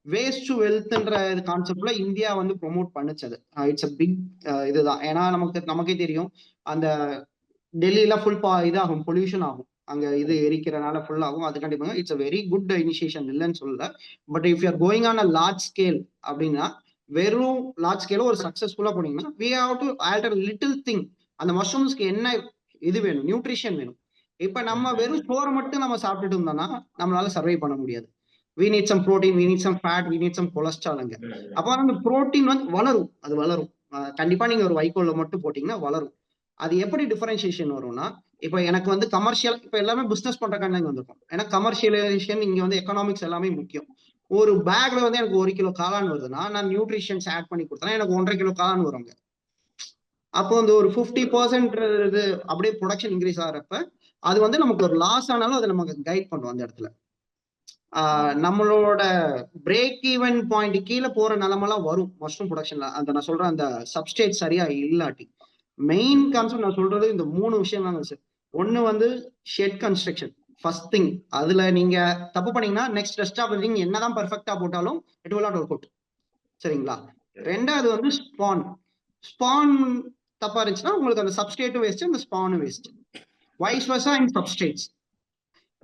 Speaker 1: வேஸ்ட் டு வெல்த்ன்ற கான்செப்ட்ல இந்தியா வந்து ப்ரொமோட் பண்ணுச்சு. இட்ஸ் அ பிக் இதுதான். ஏன்னா நமக்கே தெரியும், அந்த டெல்லியில ஃபுல் இதாகும், பொல்யூஷன் ஆகும், அங்க இது எரிக்கிறனால ஃபுல் ஆகும். அது கண்டிப்பா it's a very good initiation, இல்லைன்னு சொல்லல. But if you are going on a large scale அப்படின்னா, வெறும் லார்ஜ் ஸ்கேல ஒரு சக்சஸ்ஃபுல்லா போனீங்கன்னா we have to alter little thing. அந்த மஷ்ரூம்ஸ்க்கு என்ன இது வேணும், நியூட்ரிஷன் வேணும். இப்ப நம்ம வெறும் சோறை மட்டும் நம்ம சாப்பிட்டுட்டு இருந்தோம்னா நம்மளால சர்வை பண்ண முடியாது. we need some protein, we need some fat, we need some cholesterol. அப்ப அந்த புரோட்டீன் வந்து வளரும், அது வளரும். கண்டிப்பா நீங்க ஒரு வைக்கோல்ல மட்டும் போட்டீங்கன்னா வளரும். அது எப்படி டிஃபரன்சியேஷன் வரும்னா, இப்ப எனக்கு வந்து கமர்ஷியல், இப்ப எல்லாமே பிசினஸ் பண்ற கண்ணங்க வந்திருக்கும். ஏன்னா கமர்ஷியலைசேஷன் இங்க வந்து எக்கனாமிக்ஸ் எல்லாமே முக்கியம். ஒரு பேக்ல வந்து எனக்கு 1 கிலோ காளான் வருதுன்னா, நான் நியூட்ரிஷன்ஸ் ஆட் பண்ணி கொடுத்தா எனக்கு 1.5 கிலோ காளான் வருங்க. அப்போ வந்து ஒரு 50% இது அப்படியே ப்ரொடக்ஷன் இன்க்ரீஸ் ஆகிறப்ப அது வந்து நமக்கு ஒரு லாஸ் ஆனாலும் அதை நமக்கு கைட் பண்ணும். அந்த இடத்துல நம்மளோட பிரேக் ஈவன் பாயிண்ட் கீழே போற நிலமெல்லாம் வரும் மஷ்ரூம் ப்ரொடக்ஷன்ல. அந்த நான் சொல்றேன், அந்த சப்ஸ்டேட் சரியா இல்லாட்டி. மெயின் கான்செப்ட் நான் சொல்றது இந்த 3 விஷயம் தாங்க சார். ஒன்னு வந்து ஷெட் கன்ஸ்ட்ரக்ஷன், ஃபர்ஸ்ட் திங். அதுல நீங்க தப்பு பண்ணீங்கன்னா நெக்ஸ்ட் ரெஸ்ட் ஆஃப் திங் என்னதான் பெர்ஃபெக்ட்டா போட்டாலும் it will not work out, சரிங்களா? ரெண்டாவது வந்து ஸ்பான் தப்பா இருந்துச்சுன்னா உங்களுக்கு அந்த சப்ஸ்டேட்டும் வேஸ்ட், அந்த ஸ்பானும் வேஸ்ட். வைஸ் வர்சா இன் சப்ஸ்டேட்ஸ்.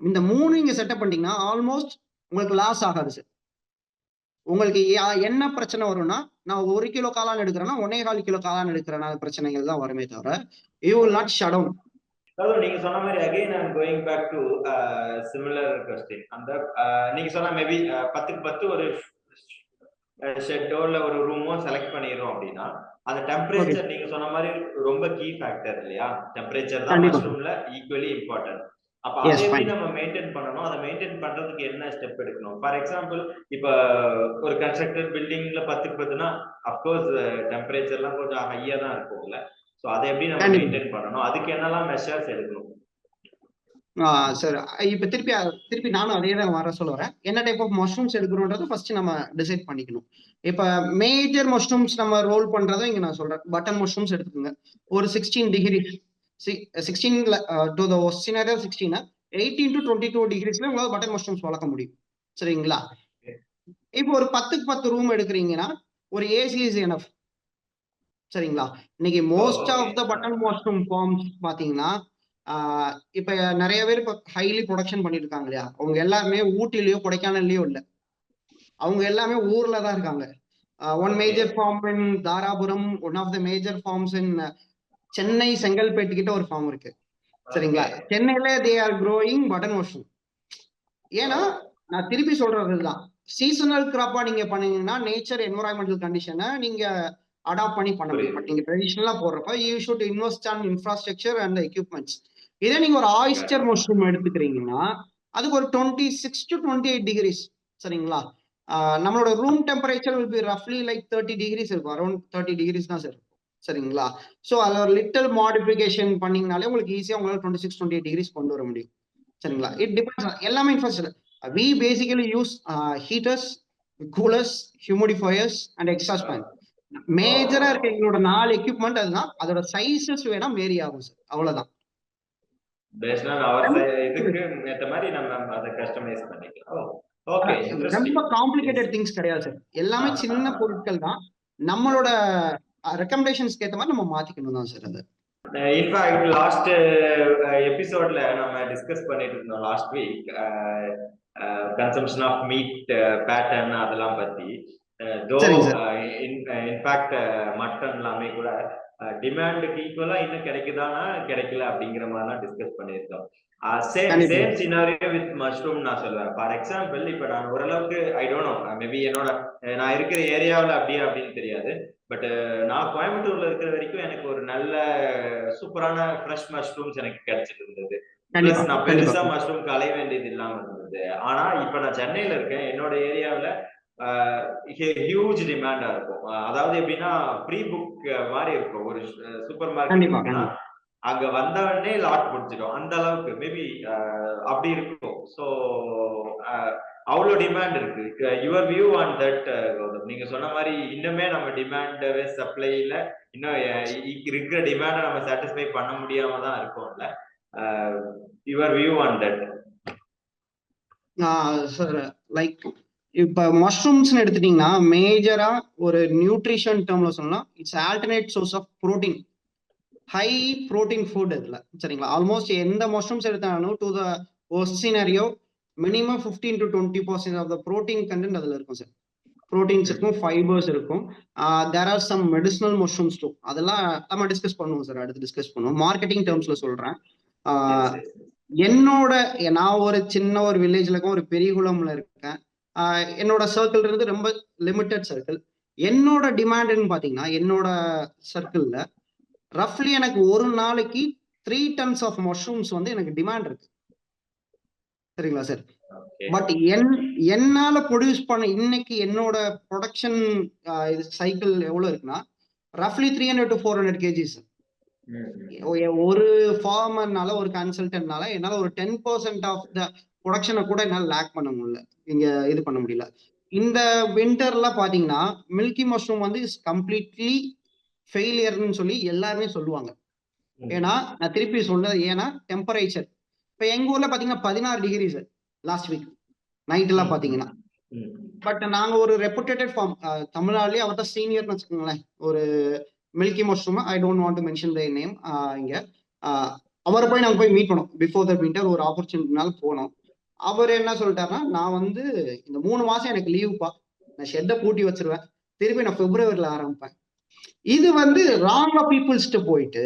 Speaker 1: இந்த 3 நீங்க செட்டப் பண்ணிட்டீங்கன்னா ஆல்மோஸ்ட் உங்களுக்கு லாஸ் ஆகாது சார். உங்களுக்கு என்ன பிரச்சனை வரும்னா, நான் 1 கிலோ காளான் எடுக்கிறேன்னா 1.25 கிலோ காளான் எடுக்கிறனால பிரச்சனைகள் தான் வருமே தவிர you will not shut down.
Speaker 3: நீங்க சொன்ன மாதிரி again I am going back to similar question. அந்த நீங்க சொன்ன மேபி 10க்கு 10 ஒரு ஷெட்டோ இல்ல ஒரு ரூமோ செலக்ட் பண்ணிடுறோம் அப்படின்னா, அந்த டெம்பரேச்சர் நீங்க சொன்ன மாதிரி ரொம்ப கீ ஃபேக்டர் இல்லையா? டெம்பரேச்சர் தான் மஷ்ரூம்ல ஈக்குவலி இம்பார்ட்டன்ட். அப்ப அதை எப்படி நம்ம மெயின்டைன் பண்ணணும்? அதை மெயின்டைன் பண்றதுக்கு என்ன ஸ்டெப் எடுக்கணும்? ஃபார் எக்ஸாம்பிள், இப்ப ஒரு கன்ஸ்ட்ரக்டட் பில்டிங்ல 10க்கு 10னா அப்கோர்ஸ் டெம்பரேச்சர்லாம் கொஞ்சம் ஹையா தான் இருக்கும்ல. சோ அதை எப்படி நம்ம மெயின்டைன் பண்ணணும்? அதுக்கு என்னெல்லாம் மெஷர்ஸ் எடுக்கணும்?
Speaker 1: சார் இப்ப திருப்பி நானும் அதே தான் வர சொல்ல வரேன். என்ன டைப் ஆஃப் மஷ்ரூம்ஸ் எடுக்கணும்ன்றது ஃபர்ஸ்ட் நம்ம டிசைட் பண்ணிக்கணும். இப்ப மேஜர் மஷ்ரூம்ஸ் நம்ம ரோல் பண்றதை இங்க நான் சொல்றேன். பட்டன் மஷ்ரூம்ஸ் எடுத்துக்கோங்க. ஒரு 16 degree 16 to the scenario 16 18 to 22 டிகிரிஸ்ல உங்களால பட்டன் மஷ்ரூம்ஸ் வளர்க்க முடியும், சரிங்களா? இப்போ ஒரு 10க்கு 10 ரூம் எடுக்கிறீங்கன்னா ஒரு ஏசி இஸ் எனஃப், சரிங்களா? இன்னைக்கு most of the button mushroom farms பாத்தீங்கன்னா இப்ப நிறைய பேர் இப்ப ஹைலி ப்ரொடக்ஷன் பண்ணிட்டு இருக்காங்க இல்லையா, அவங்க எல்லாருமே ஊட்டிலயோ கொடைக்கானல்லயோ இல்ல, அவங்க எல்லாமே ஊர்ல தான் இருக்காங்க. One major farm in Dharapuram, one of the major farms in Chennai Chengalpattu கிட்ட ஒரு ஃபார்ம் இருக்கு, சரிங்களா? சென்னையில they are growing button mushroom. ஏன்னா நான் திருப்பி சொல்றதுதான், சீசனல் கிராப்பா நீங்க பண்ணீங்கன்னா நேச்சர் என்வரான்மெண்டல் கண்டிஷனை நீங்க அடாப்ட் பண்ணி பண்ண முடியும். பட் நீங்க ட்ரெடிஷனலா போடுறப்ப you should invest on infrastructure and equipments. இதே நீங்க ஒரு ஆயிஸ்டர் மஷ்ரூம் எடுத்துக்கிறீங்கன்னா அதுக்கு ஒரு 26 to 28 டிகிரிஸ், சரிங்களா? நம்மளோட ரூம் டெம்பரேச்சர் வில் பி ரஃப்லி லைக் 30 டிகிரிஸ் இருக்கும், அரௌண்ட் 30 டிகிரிஸ் தான் சார், சரிங்களா? ஸோ அதில் ஒரு லிட்டில் மாடிஃபிகேஷன் பண்ணீங்கனாலே உங்களுக்கு ஈஸியாக உங்களால் 26-28 டிகிரிஸ் கொண்டு வர முடியும், சரிங்களா? இட் டிபெண்ட்ஸ், எல்லாமே infrastructure. We basically use heaters, coolers, humidifiers and exhaust fan. மேஜரா இருக்க எங்களோட 4 எக்யூப்மெண்ட் அதுதான். அதோட சைஸஸ் வேணா வேரி ஆகும் சார், அவ்வளவுதான்.
Speaker 3: இதுக்கு ஏத்த மாதிரி நம்ம அதை கஸ்டமைஸ் பண்ணிக்கலாம். ஓகே,
Speaker 1: ரொம்ப காம்ப்ளிகேட்டட் திங்ஸ் கிடையாது சார், எல்லாமே சின்ன பொருட்கள் தான். நம்மளோட ரெக்கமெண்டேஷன்ஸ்க்கு ஏத்த மாதிரி நம்ம மாத்திக்கணும் தான் சார். அது
Speaker 3: இன்ஃபேக்ட் லாஸ்ட் எபிசோட்ல நம்ம டிஸ்கஸ் பண்ணிட்டு இருந்தோம் last week, consumption of meat pattern அதெல்லாம் பத்தி. இன்ஃபேக்ட் மட்டன் எல்லாமே கூட டிமாண்டுக்கு ஈக்குவலா இன்னும் கிடைக்குதானா கிடைக்கல அப்படிங்கிற மாதிரிலாம் டிஸ்கஸ் பண்ணியிருந்தோம். சேம் சினாரியோ வித் மஷ்ரூம் நான் சொல்லுவேன். ஃபார் எக்ஸாம்பிள், இப்ப நான் ஓரளவுக்கு ஐ டோன்ட் நோ, மேபி என்னோட நான் இருக்கிற ஏரியாவில் அப்படியே அப்படின்னு தெரியாது, பட் நான் கோயம்புத்தூர்ல இருக்கிற வரைக்கும் எனக்கு ஒரு நல்ல சூப்பரான ஃப்ரெஷ் மஷ்ரூம்ஸ் எனக்கு கிடைச்சிட்டு இருந்தது. நான் பெருசா மஷ்ரூம் களைய வேண்டியது இல்லாம இருந்தது. ஆனா இப்ப நான் சென்னையில இருக்கேன், என்னோட ஏரியாவில் ஹியூஜ் டிமாண்டா இருக்கும். அதாவது எப்படின்னா ப்ரீ புக் மாதிரி இருக்கும். ஒரு சூப்பர் மார்க்கெட் அங்க வந்தவனே லாட் முடிச்சிடும், அந்த அளவுக்கு மேபி அப்படி இருக்கும். ஸோ அவ்வளோ டிமாண்ட் இருக்கு. Your view on that Gautham? நீங்க சொன்ன மாதிரி இன்னுமே நம்ம டிமாண்ட் சப்ளைல இன்னும் இருக்கிற டிமாண்டை நம்ம சாட்டிஸ்ஃபை பண்ண முடியாம தான் இருக்கோம்ல. Your view on that?
Speaker 1: Sir, like இப்ப மஷ்ரூம்ஸ் எடுத்துட்டீங்கன்னா மேஜரா ஒரு நியூட்ரிஷன் டேர்ம்ல சொல்லலாம், it's alternate source of protein, high protein food இதுல, சரிங்களா? ஆல்மோஸ்ட் எந்த மஷ்ரூம்ஸ் எடுத்தாலும் to the worst scenario minimum 15 to 20% of the protein content அதுல இருக்கும் சார். புரோட்டீன்ஸ் இருக்கும், ஃபைபர்ஸ் இருக்கும். There are some medicinal mushrooms too. அதெல்லாம் நம்ம டிஸ்கஸ் பண்ணுவோம் சார், அடுத்து டிஸ்கஸ் பண்ணுவோம். மார்க்கெட்டிங் டேர்ம்ஸ்ல சொல்றேன். நான் ஒரு சின்ன ஒரு வில்லேஜ்ல இருக்கேன், ஒரு பெரியகுளம்ல இருக்கேன். என்னோட சர்க்கிள் இருந்து ரொம்ப லிமிட்டட் சர்க்கிள். என்னோட டிமாண்ட்னு பாத்தீங்கன்னா என்னோட சர்க்கிள்ல ரஃப்லி எனக்கு ஒரு நாளைக்கு 3 tons ஆஃப் மஷ்ரூம்ஸ் வந்து எனக்கு டிமாண்ட் இருக்கு, சரிங்களா சார்? பட் என்னால ப்ரொடியூஸ் பண்ண இன்னைக்கு என்னோட ப்ரொடக்ஷன் சைக்கிள் எவ்வளவு இருக்குன்னா ரஃப்லி 300 to 400 kgs. ஒரு ஃபார்மர்னால, ஒரு கன்சல்டன்ட்னால என்னால ஒரு 10% ஆஃப் த ப்ரொடக்ஷனை கூட என்னால லேக் பண்ண முடியல, இங்க இது பண்ண முடியல. இந்த விண்டர்ல பாத்தீங்கன்னா மில்கி மஷ்ரூம் வந்து இஸ் கம்ப்ளீட்லி ஃபெயிலியர்னு சொல்லி எல்லாருமே சொல்லுவாங்க. ஏன்னா நான் திருப்பி சொல்றது, ஏன்னா டெம்பரேச்சர் இப்ப எங்க ஊர்ல பாத்தீங்கன்னா 16 degree sir last week night எல்லாம் பாத்தீங்கன்னா. பட் நாங்க ஒரு ரெப்யூட்டட் ஃபார்ம், தமிழ்நாடுலயே அவர் தான் சீனியர்னு வச்சுக்கோங்களேன், ஒரு milky mushroom, I don't want to mention the name. இங்க அவரை போய் நாங்க போய் மீட் பண்ணோம் பிஃபோர் த விண்டர், ஒரு ஆப்பர்ச்சுனிட்டினால போனோம். அவர் என்ன சொல்லிட்டாருன்னா, நான் வந்து இந்த 3 மாசம் எனக்கு லீவுப்பா, நான் ஷெட்டை பூட்டி வச்சிருவேன், திருப்பி நான் பிப்ரவரியில ஆரம்பிப்பேன். இது வந்து ராங் பீப்புள்ஸ்ட்டு போயிட்டு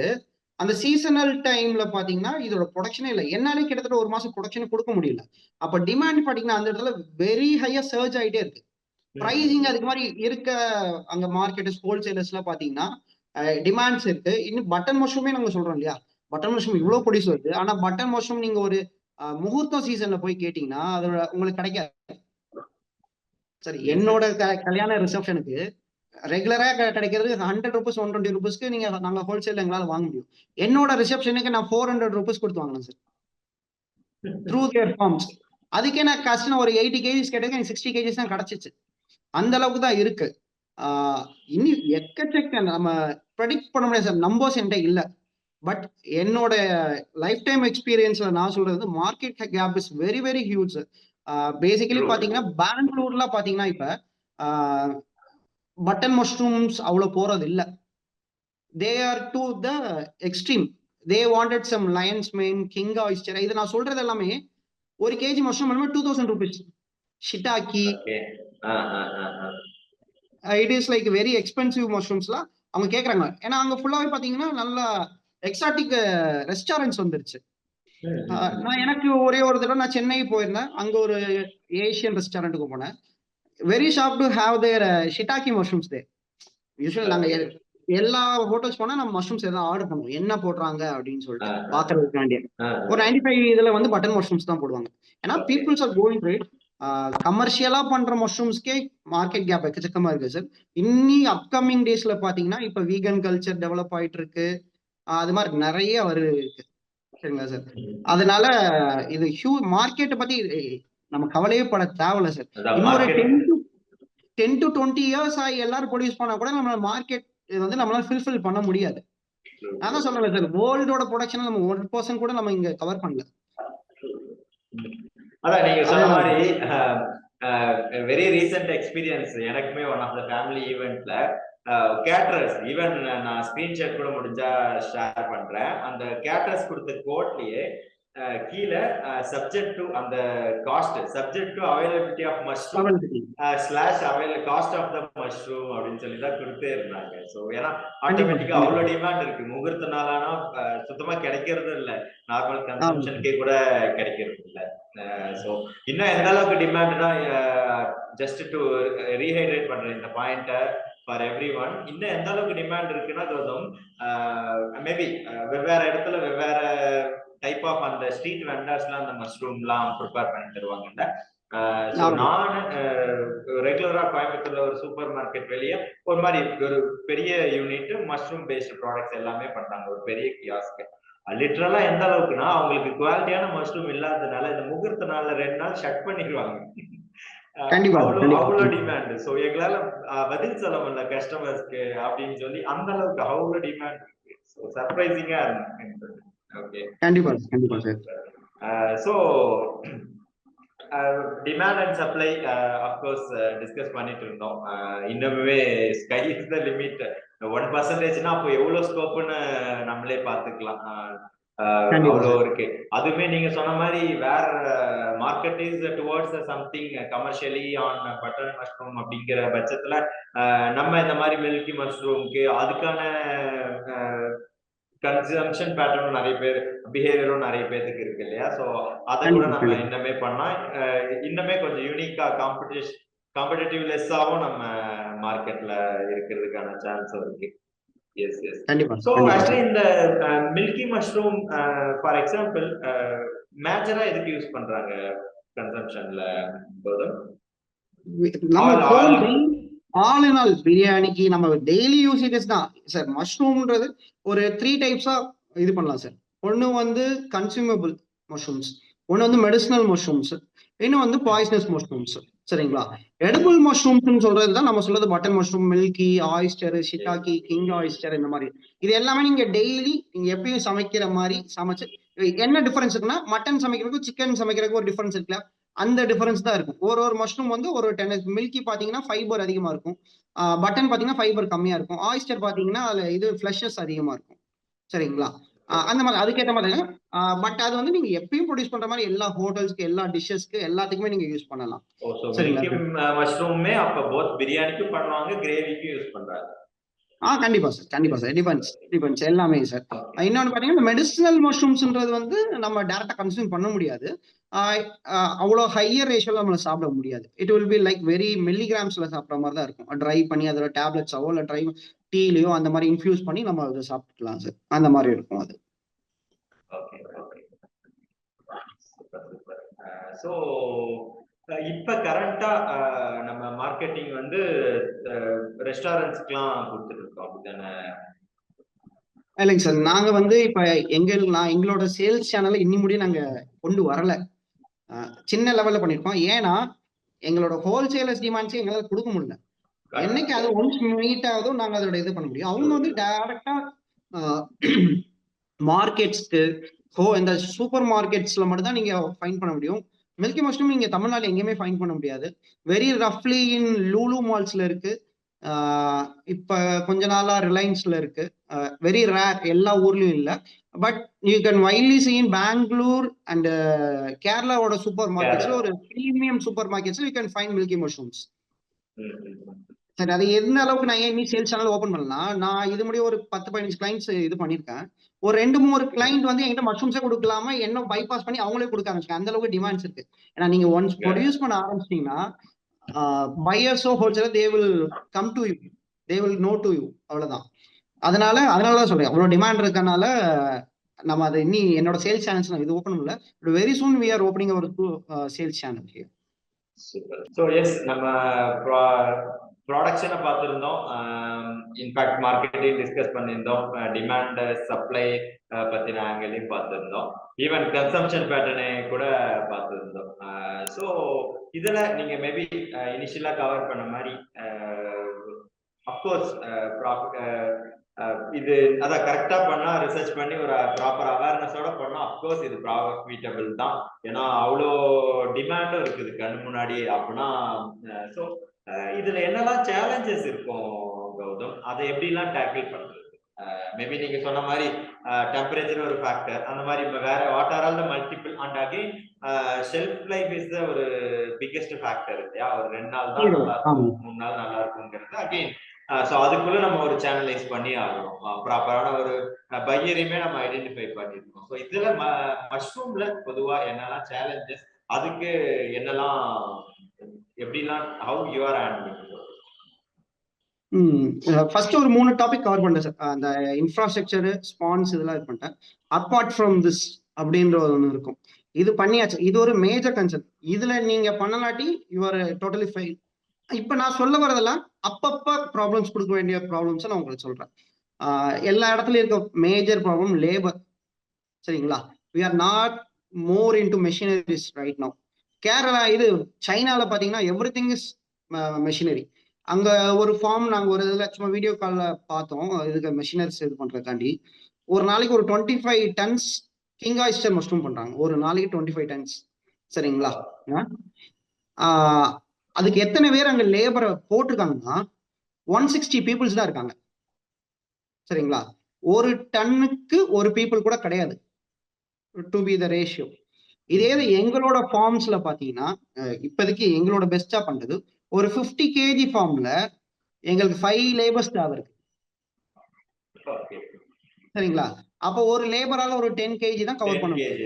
Speaker 1: அந்த சீசனல் டைம்ல பாத்தீங்கன்னா இதோட ப்ரொடக்ஷனே இல்லை. என்னாலே கிட்டத்தட்ட ஒரு மாசம் ப்ரொடக்ஷன் கொடுக்க முடியல. அப்ப டிமாண்ட் பாத்தீங்கன்னா அந்த இடத்துல வெரி ஹையா சர்ஜ் ஆயிட்டே இருக்கு. பிரைசிங் அதுக்கு மாதிரி இருக்க அங்க மார்க்கெட் ஹோல்சேலர்ஸ் எல்லாம் பாத்தீங்கன்னா டிமாண்ட்ஸ் இருக்கு. இன்னும் பட்டன் மஷ்ரூமே நாங்க சொல்றோம் இல்லையா, பட்டன் மஷ்ரூம் இவ்வளவு ப்ரொடியூஸ் வருது. ஆனா பட்டன் மஷ்ரூம் நீங்க ஒரு முகூர்த்தம் சீசன்ல போய் கேட்டீங்கன்னா அதோட உங்களுக்கு கிடைக்காது. சரி, என்னோட கல்யாண ரிசப்ஷனுக்கு ரெகுலரா கிடைக்கிறது 100 rupees 120 rupeesக்கு நீங்க நாங்க ஹோல்சேல் எங்களால வாங்க முடியும். என்னோட ரிசப்ஷனுக்கு நான் 400 rupees கொடுத்து வாங்கினேன் சார், த்ரூ தியர் ஃபார்ம்ஸ். அதுக்கே நான் கஷ்டம் ஒரு 80 kgs கேட்டதுக்கு எனக்கு 60 kgs தான் கிடைச்சிச்சு. அந்த அளவுக்கு தான் இருக்கு. இன்னும் எக்கச்சக்க நம்ம ப்ரெடிக்ட் பண்ண முடியாது சார், நம்பர்ஸ் என்கிட்ட இல்லை. பட் என்னோட லைஃப் டைம் எக்ஸ்பீரியன்ஸ்ல நான் சொல்றது market gap is very very huge. Basically பாத்தீங்கன்னா பெங்களூர்ல பாத்தீங்கன்னா இப்ப பட்டன் மஷ்ரூம்ஸ் அவ்வளவு போறது இல்ல. They are to the extreme. They wanted some lion's mane, king oyster. இது நான் சொல்றது எல்லாமே ஒரு KG mushroom 2000 rupees. Shiitake, it is like very expensive மஷ்ரூம்ஸ்லாம் அவங்க கேக்குறாங்க. ஏன்னா அங்க ஃபுல்லாவே பாத்தீங்கன்னா நல்லா எக்ஸாட்டிக் ரெஸ்டாரண்ட்ஸ் வந்துருச்சு. நான் எனக்கு ஒரே ஒரு தடவை நான் சென்னை போயிருந்தேன், அங்க ஒரு ஏசியன் ரெஸ்டாரண்ட்டுக்கு போனேன். Very shop to have their shiitake mushrooms there. Usual நாங்க எல்லா ஹோட்டல்ஸ் போனா நம்ம மஷ்ரூம்ஸ் எதாவது ஆர்டர் பண்ணுவோம், என்ன போடுறாங்க அப்படின்னு சொல்லிட்டு பாக்குறதுக்காண்டி. ஒரு 95 இதுல வந்து பட்டன் மஷ்ரூம்ஸ் தான் போடுவாங்க. ஏன்னா பீப்புள்ஸ் ஆர் கோயிங் ரைட். கமர்ஷியலா பண்ற மஷ்ரூம்ஸ்க்கே மார்க்கெட் கேப் எக்கச்சக்கமா இருக்கு சார். இன்னி அப்கமிங் டேஸ்ல பாத்தீங்கன்னா இப்ப வீகன் கல்ச்சர் டெவலப் ஆயிட்டு இருக்கு. அது மாதிரி நிறைய இருக்கு சரிங்களா சார். அதனால இது மார்க்கெட்டை பத்தி நம்ம கவலையே பட தேவையில்ல சார். இன்னொரு 10 to 20 years ஆகி எல்லாரும் ப்ரொடியூஸ் பண்ணா கூட நம்ம மார்க்கெட் வந்து நம்மளால ஃபில்ஃபில் பண்ண முடியாது. நான் தான் சொல்றேன் சார், வேர்ல்டோட ப்ரொடக்ஷன் நம்ம 1% கூட நம்ம இங்க கவர் பண்ணல.
Speaker 3: அதான் நீங்க சொன்ன மாதிரி வெரி ரீசெண்ட் எக்ஸ்பீரியன்ஸ் எனக்குமே ஒன் ஆஃப் த ஃபேமிலி ஈவெண்ட்ல கேட்டரர்ஸ் ஈவன் நான் ஸ்கிரீன்ஷாட் கூட முடிஞ்சா ஷேர் பண்றேன். அந்த கேட்டரர்ஸ் கொடுத்த கோட்லயே கீழே சப்ஜெக்ட் டு அந்த cost subject to availability of mushroom slash cost of the mushroom அப்படின்னு சொல்லி தான் கொடுத்தே இருந்தாங்க. ஸோ ஏன்னா ஆட்டோமேட்டிக்கா அவ்வளோ டிமாண்ட் இருக்கு. முகூர்த்த நாளானா சுத்தமா கிடைக்கிறது இல்லை, நார்மல் கன்சம்ஷனுக்கே கூட கிடைக்கிறது இல்லை. ஸோ இன்னும் எந்த அளவுக்கு டிமாண்ட்னா ஜஸ்ட் டு ரீஹைட்ரேட் பண்ற இந்த பாயிண்ட்டை ஃபார் எவ்ரி ஒன், இன்னும் எந்த அளவுக்கு டிமாண்ட் இருக்குன்னா கௌதம் மேபி வெவ்வேறு இடத்துல வெவ்வேறு டைப் ஆஃப் அந்த ஸ்ட்ரீட் வெண்டர்ஸ்லாம் அந்த மஷ்ரூம்லாம் ப்ரிப்பேர் பண்ணி தருவாங்கல்ல. ஸோ நான் ரெகுலரா கோயம்புத்தூர்ல ஒரு சூப்பர் மார்க்கெட் வெளியே ஒரு மாதிரி ஒரு பெரிய யூனிட் மஷ்ரூம் பேஸ்ட் ப்ராடக்ட்ஸ் எல்லாமே பண்றாங்க, ஒரு பெரிய கியாஸ்க்கு. லிட்டரலா எந்த அளவுக்குன்னா அவங்களுக்கு குவாலிட்டியான மஷ்ரூம் இல்லாததுனால இந்த முகூர்த்த நாள்ல 2 நாள் ஷட் பண்ணிடுவாங்க. அவ்வளோ டிமாண்ட். ஸோ எங்களால பதில் சொல்ல முடியல கஸ்டமர்ஸ்க்கு அப்படின்னு சொல்லி அந்த அளவுக்கு அவ்வளோ டிமாண்ட் இருக்கு. ஸோ சர்ப்ரைசிங்கா இருக்கு. ஓகே,
Speaker 1: கண்டிப்பா கண்டிப்பா sir.
Speaker 3: So demand and supply of course discuss பண்ணிட்டு இருந்தோம். இன்னுமே ஸ்கை இஸ் த லிமிட். 1%னா அப்போ எவ்வளவு ஸ்கோப்னு நம்மளே பார்த்துக்கலாம். அவ்வளோ இருக்கு. அதுவுமே நீங்க சொன்ன மாதிரி வேற market is towards something commercially on button mushroom அப்படிங்கிற பட்சத்துல நம்ம இந்த மாதிரி மில்கி மஷ்ரூம்க்கு அதுக்கான கன்சம்ஷன் பேட்டர்னும் நிறைய பேர் பிஹேவியரும் நிறைய பேருக்கு இருக்கு இல்லையா. ஸோ அதை கூட நம்ம இன்னமே பண்ணா இன்னமே கொஞ்சம் யூனிக்கா காம்படிட்டிவ் லெஸ்ஸாவும் நம்ம மார்க்கெட்ல இருக்கிறதுக்கான சான்ஸும் இருக்கு. Yes yes. ஸோ ஆக்சுவலி இந்த மில்கி மஷ்ரூம் ஃபார் எக்ஸாம்பிள் மேஜரா எதுக்கு யூஸ் பண்றாங்க கன்சம்ஷன்ல?
Speaker 1: ஆல் இன் ஆல் பிரியாணிக்கு நம்ம டெய்லி யூசேஜஸ் தான் சார். மஷ்ரூம்ன்றது ஒரு 3 டைப்ஸா இது பண்ணலாம் சார். ஒன்னு வந்து கன்சியூமபிள் மஷ்ரூம்ஸ், ஒன்னு வந்து மெடிசினல் மஷ்ரூம்ஸ், இன்னும் வந்து பாய்சனஸ் மஷ்ரூம்ஸ். சரிங்களா? எடிபிள் மஷ்ரூம்ஸ் சொல்றது தான் நம்ம சொல்றது button mushroom, milky, oyster, shiitake, king oyster, இந்த மாதிரி. இது எல்லாமே நீங்க டெய்லி நீங்க எப்பயும் சமைக்கிற மாதிரி சமைச்சு. என்ன டிஃபரன்ஸ் இருக்குன்னா மட்டன் சமைக்கிறதுக்கும் சிக்கன் சமைக்கிறதுக்கும் ஒரு டிஃபரன்ஸ் இருக்குல்ல, அந்த டிஃபரன்ஸ் தான் இருக்கும். ஒரு மஷ்ரூம் வந்து ஒரு 10 மில்கி பாத்தீங்கன்னா ஃபைபர் அதிகமா இருக்கும், பட்டன் பாத்தீங்கன்னா ஃபைபர் கம்மியா இருக்கும், ஆயிஸ்டர் பாத்தீங்கன்னா அதுல இது ஃபிளஷஸ் அதிகமா இருக்கும். சரிங்களா? அந்த மாதிரி அதுக்கேற்ற மாதிரி. பட் அது வந்து நீங்க எப்பயும் ப்ரொடியூஸ் பண்ற மாதிரி எல்லா ஹோட்டல்ஸ்க்கு, எல்லா டிஷ்ஷஸ்க்கு, எல்லாத்துக்குமே நீங்க யூஸ் பண்ணலாம்.
Speaker 3: மஷ்ரூமே அப்ப போத் பிரியாணிக்கும் பண்ணுவாங்க, கிரேவிக்கும் யூஸ் பண்றாங்க.
Speaker 1: கண்டிப்பா சார், கண்டிப்பா சார். டிபெண்ட்ஸ் எல்லாமே சார். இன்னொன்னு பாத்தீங்கன்னா மெடிசினல் மஷ்ரூம்ஸ்ன்றது வந்து நம்ம டைரக்டா கன்சியூம் பண்ண முடியாது. அவ்வளோ ஹையர் ரேஷியோல நம்மள சாப்பிட முடியாது. It will be like very மில்லிகிராம்ஸ்ல சாப்பிட்ற மாதிரி தான் இருக்கும். ட்ரை பண்ணி அதோட டேப்லெட்ஸாவோ இல்லை ட்ரை டீலையோ அந்த மாதிரி இன்ஃபியூஸ் பண்ணி நம்ம அதை சாப்பிட்டுக்கலாம் சார். அந்த மாதிரி இருக்கும் அது.
Speaker 3: ஸோ இப்ப கரண்டா நம்ம மார்க்கெட்டிங் வந்து ரெஸ்டாரண்ட்ஸ்க்குலாம் கொடுத்துட்டு இருக்கோம், அப்படிதானே?
Speaker 1: இல்லைங்க சார், நாங்க வந்து இப்ப எங்களோட சேல்ஸ் சேனலை இன்னி முடியும் நாங்க கொண்டு வரல. சின்ன லெவல்ல பண்ணிருக்கோம். ஏன்னா எங்களோட ஹோல்சேலர்ஸ் டிமாண்ட்ஸ் எங்களால கொடுக்க முடியல. என்னைக்கு அது ஒன்ஸ் மீட் ஆகுதோ நாங்க அதோட இது பண்ண முடியும். அவங்க வந்து டைரக்டா மார்க்கெட்ஸ்க்கு இந்த சூப்பர் மார்க்கெட்ஸ்ல மட்டும் தான் நீங்க ஃபைண்ட் பண்ண முடியும். மில்கி மஷ்ரூம் நீங்க தமிழ்நாடு எங்கேயுமே ஃபைண்ட் பண்ண முடியாது. வெரி ரஃப்லி இன் லூலு மால்ஸ்ல இருக்கு, இப்ப கொஞ்ச நாளா ரிலையன்ஸ்ல இருக்கு. வெரி ரேர், எல்லா ஊர்லயும் இல்ல. But you can widely see in Bangalore and கேரளாவோட சூப்பர் மார்க்கெட்ஸ்ல, ஒரு பிரீமியம் சூப்பர் மார்க்கெட்ஸ்ல you can find milky mushrooms. சரி, அது எந்த அளவுக்கு நான் ஏன் சேல்ஸ் சேனல் ஓபன் பண்ணலாம், நான் இது முடிய ஒரு 10-15 கிளைண்ட்ஸ் இது பண்ணிருக்கேன். ஒரு 2-3 கிளைண்ட் வந்து என்கிட்ட மஷ்ரூம்ஸே கொடுக்கலாம என்ன பைபாஸ் பண்ணி அவங்களே கொடுக்க ஆரம்பிச்சிருக்காங்க. அந்த அளவுக்கு டிமாண்ட்ஸ் இருக்கு. ஏன்னா நீங்க ஒன்ஸ் ப்ரொடியூஸ் பண்ண ஆரம்பிச்சிட்டீங்கன்னா பையர்ஸோ wholesaler they will come to you, they will know to you. அவ்வளவுதான். அதனாலதான் சொல்றேன், அவ்வளவு டிமாண்ட் இருக்கனால நம்ம அதை என்னோட சேல்ஸ் சேனல்ஸ் நான் இது ஓபன் பண்ணல. Very soon we are opening our sales channel here.
Speaker 3: Super. So yes, நம்ம ப்ராடக்ஷனை பார்த்துருந்தோம், இன்ஃபேக்ட் மார்க்கெட்டிங் டிஸ்கஸ் பண்ணியிருந்தோம், டிமாண்ட் சப்ளை பற்றின ஆங்கிளையும் பார்த்துருந்தோம், ஈவன் கன்சம்ஷன் பேட்டர்னை கூட பார்த்துருந்தோம். ஸோ இதில் நீங்கள் மேபி இனிஷியலாக கவர் பண்ண மாதிரி அஃப்கோர்ஸ் இது அதான் கரெக்டா பண்ணா, ரிசர்ச் பண்ணி ஒரு ப்ராப்பர் அவேர்னஸோட பண்ணா அஃப்கோர்ஸ் இது ப்ராஃபிட்டபிள் தான். ஏன்னா அவ்வளோ டிமாண்டும் இருக்குது கண் முன்னாடி அப்படின்னா. ஸோ இதுல என்னெல்லாம் சேலஞ்சஸ் இருக்கும் கௌதம், அதை எப்படிலாம் டேக்கிள் பண்றது? மேபி நீங்க சொன்ன மாதிரி டெம்பரேச்சர் ஒரு ஃபேக்டர், அந்த மாதிரி வேற what are all the multiple, and again shelf life is the ஒரு பிக்கெஸ்ட் ஃபேக்டர் இல்லையா? ஒரு 2 நாள் தான் நல்லா இருக்கும், 3 நாள் நல்லா இருக்குங்கிறது அகைன். ஸோ அதுக்குள்ள நம்ம ஒரு சேனலைஸ் பண்ணி ஆகணும், ப்ராப்பரான ஒரு பையரையுமே நம்ம ஐடென்டிஃபை பண்ணிருக்கோம். ஸோ இதுல மஷ்ரூம்ல பொதுவா என்னெல்லாம் சேலஞ்சஸ், அதுக்கு என்னெல்லாம் எப்படிலாம் how you are handling?
Speaker 1: First ஒரு 3 டாபிக் கவர் பண்ணிட்டேன் சார். அந்த இன்ஃப்ராஸ்ட்ரக்சர், ஸ்பான்ஸ் இதெல்லாம் இது பண்ணிட்டேன். அப்பார்ட் ஃப்ரம் திஸ் அப்படின்ற ஒன்று இருக்கும், இது பண்ணியாச்சு. இது ஒரு மேஜர் கன்சர்ன். இதுல நீங்க பண்ணலாட்டி யுவர் டோட்டலி ஃபெயில். இப்ப நான் சொல்ல வரதெல்லாம் அப்பப்ப ப்ராப்ளம்ஸ் கொடுக்க வேண்டிய ப்ராப்ளம்ஸ் நான் உங்களுக்கு சொல்றேன். எல்லா இடத்துலயும் இருக்க மேஜர் ப்ராப்ளம் லேபர். சரிங்களா? we are not more into machineries right now. Kerala, இது சைனால பாத்தீங்கன்னா எவ்ரி திங் இஸ் மெஷினரி. அங்க ஒரு ஃபார்ம் நாங்க ஒரு இதுல சும்மா வீடியோ கால்ல பார்த்தோம், இதுக்கு மெஷினரிஸ் இது பண்றதுக்காண்டி ஒரு நாளைக்கு ஒரு 25 tons கிங் ஆயிஸ்டர் மஷ்ரூம் பண்றாங்க. ஒரு நாளைக்கு 25 tons. சரிங்களா? அதுக்கு எத்தனை பேர் அங்க லேபரை போட்டிருக்காங்கன்னா 160 பீப்புள்ஸ் தான் இருக்காங்க. சரிங்களா? ஒரு டன்னுக்கு ஒரு பீப்புள் கூட கிடையாது, டு பி த ரேஷியோ. இதே எங்களோட ஃபார்ம்ஸ்ல பாத்தீங்கன்னா இப்போதைக்கு எங்களோட பெஸ்டா பண்றது ஒரு 50 kg ஃபார்ம்ல எங்களுக்கு 5 லேபர்ஸ் தேவை இருக்கு. சரிங்களா? அப்போ ஒரு லேபரால ஒரு 10 kg தான் கவர் பண்ண முடியும்.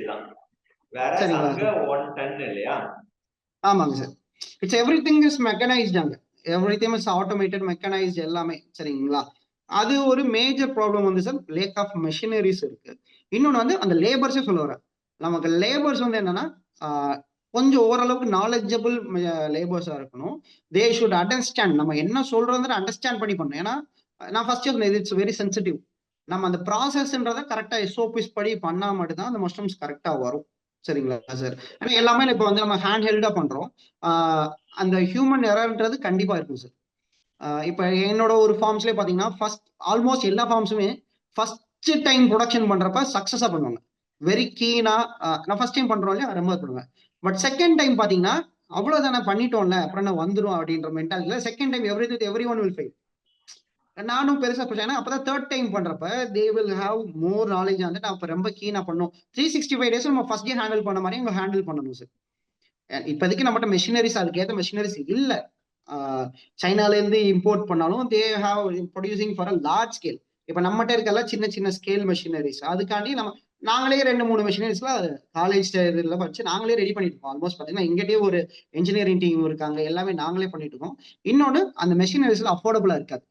Speaker 1: சரிங்களா? ஆமாங்க sir. It's everything is mechanised. அங்க எவ்ரிதிங் இஸ் ஆட்டோமேட்டட், மெக்கனைஸ்ட் எல்லாமே. சரிங்களா? அது ஒரு மேஜர் ப்ராப்ளம் வந்து சார், லேக் ஆஃப் மெஷினரிஸ் இருக்கு. இன்னொன்னு வந்து அந்த லேபர்ஸே சொல்ல வரேன். நமக்கு லேபர்ஸ் வந்து என்னன்னா கொஞ்சம் ஓரளவுக்கு நாலேஜபிள் லேபர்ஸா இருக்கணும். தே ஷுட் அண்டர்ஸ்டாண்ட், நம்ம என்ன சொல்றோம் அண்டர்ஸ்டாண்ட் பண்ணி பண்ணணும். ஏன்னா நான் ஃபர்ஸ்ட் சொன்னேன், இட்ஸ் வெரி சென்சிட்டிவ். நம்ம அந்த ப்ராசஸ்ன்றத கரெக்டா எஸ்ஓபிஸ் படி பண்ணா மட்டும்தான் அந்த மஷ்ரூம்ஸ் கரெக்டா வரும். சரிங்களா சார்? ஏன்னா எல்லாமே இப்போ வந்து நம்ம ஹேண்ட் ஹெல்டா பண்றோம், அந்த ஹியூமன் எரர்ன்றது கண்டிப்பா இருக்கும் சார். இப்போ என்னோட ஒரு ஃபார்ம்ஸ்லேயே பார்த்தீங்கன்னா ஆல்மோஸ்ட் எல்லா ஃபார்ம்ஸுமே ஃபர்ஸ்ட் டைம் ப்ரொடக்ஷன் பண்றப்ப சக்சஸா பண்ணுவாங்க, வெரி கீனா. நான் ஃபர்ஸ்ட் டைம் பண்றோம் இல்லையா, ரொம்ப பண்ணுவேன். பட் செகண்ட் டைம் பார்த்தீங்கன்னா அவ்வளோதானே பண்ணிட்டோம்ல, அப்புறம் நான் வந்துடும் அப்படின்ற மென்டாலிட்டியில second time every one will fail. நானும் பெருசா ஏன்னா அப்பதான் தேர்ட் டைம் பண்றப்ப they will have more knowledge. வந்து நான் இப்போ ரொம்ப கீனா பண்ணும் 365 days நம்ம ஃபர்ஸ்ட் டே ஹேண்டில் பண்ண மாதிரி இவங்க ஹேண்டில் பண்ணணும் சார். இப்போதைக்கு நம்மகிட்ட மெஷினரிஸ், அதுக்கேற்ற மெஷினரிஸ் இல்லை. சைனால இருந்து இம்போர்ட் பண்ணாலும் they have producing for a large scale. இப்ப நம்மகிட்ட இருக்கல சின்ன சின்ன ஸ்கேல் மெஷினரிஸ், அதுக்காண்டி நாங்களே 2-3 மெஷினரிஸ்ல காலேஜ் இதுல வச்சு நாங்களே ரெடி பண்ணிட்டு இருக்கோம். ஆல்மோஸ்ட் பாத்தீங்கன்னா எங்கிட்டே ஒரு இன்ஜினியரிங் டீம் இருக்காங்க, எல்லாமே நாங்களே பண்ணிட்டு இருக்கோம். இன்னொன்னு அந்த மெஷினரிஸ்ல அஃபோர்டபுளா இருக்காது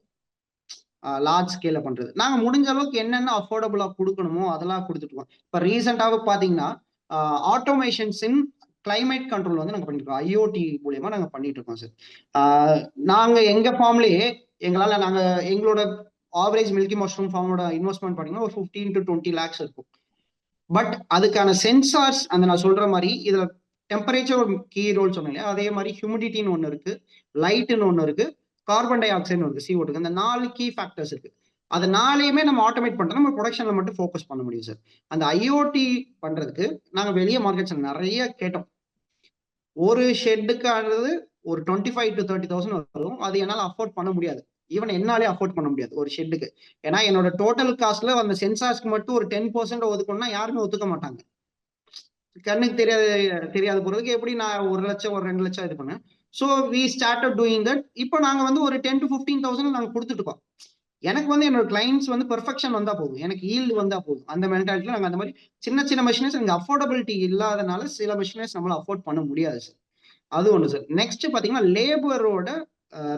Speaker 1: லார்ஜ் ஸ்கேல பண்றது. நாங்க முடிஞ்ச அளவுக்கு என்னென்ன அஃபோர்டபுளா கொடுக்கணுமோ அதெல்லாம் கொடுத்துட்டு இருக்கோம். இப்ப ரீசெண்டாக பாத்தீங்கன்னா ஆட்டோமேஷன்ஸ் இன் கிளைமேட் கண்ட்ரோல் வந்து நாங்க பண்ணிட்டு இருக்கோம், ஐஓடி மூலியமா நாங்க பண்ணிட்டு இருக்கோம் சார். நாங்க எங்க ஃபார்ம்லயே எங்களோட ஆவரேஜ் மில்கி மஷ்ரூம் ஃபார்மோட இன்வெஸ்ட்மெண்ட் பாத்தீங்கன்னா ஒரு 15 to 20 lakhs இருக்கும். பட் அதுக்கான சென்சார்ஸ் அந்த நான் சொல்ற மாதிரி இதுல டெம்பரேச்சர் ஒரு கீ ரோல் சொன்னேன், அதே மாதிரி ஹியூமிடிட்டின்னு ஒண்ணு இருக்கு, லைட்னு ஒண்ணு இருக்கு, கார்பன் டை ஆக்சைடு இருக்கு, CO2. அந்த 4 கீ ஃபேக்டர்ஸ் இருக்கு. அது 4யுமே நம்ம ஆட்டோமேட் பண்றோம், நம்ம ப்ரொடக்ஷன்ல மட்டும் ஃபோக்கஸ் பண்ண முடியும் சார். அந்த ஐஓடி பண்றதுக்கு நாங்க வெளியே மார்க்கெட்ஸ்ல நிறைய கேட்டோம். ஒரு ஷெட்டுக்கு ஆனது ஒரு 25 to 30,000 வரும். அது என்னால அஃபோர்ட் பண்ண முடியாது, ஈவன் என்னாலே அஃபோர்ட் பண்ண முடியாது ஒரு ஷெட்டுக்கு. ஏன்னா என்னோட டோட்டல் காஸ்ட்ல அந்த சென்சார்ஸ்க்கு மட்டும் ஒரு 10% ஒதுக்கணும்னா யாருமே ஒத்துக்க மாட்டாங்க. கண்ணுக்கு தெரியாத பொருளுக்கு எப்படி நான் 1 லட்சம் ஒரு 2 லட்சம் இது பண்ணேன். So we started doing that. இப்போ நாங்க வந்து ஒரு 10 to 15,000 நாங்க கொடுத்துட்டு இருக்கோம். எனக்கு வந்து என்னோட கிளைண்ட்ஸ் வந்து பெர்ஃபெக்ஷன் வந்தா போதும், எனக்கு ஈல்டு வந்தா போதும். அந்த மென்டாலிட்டியில நாங்க அந்த மாதிரி சின்ன சின்ன மெஷினரிஸ் இங்க அஃபோர்டபிலிட்டி இல்லாதனால சில மெஷினரிஸ் நம்மளால அஃபோர்ட் பண்ண முடியாது சார். அது ஒண்ணு சார். நெக்ஸ்ட் பாத்தீங்கன்னா லேபரோட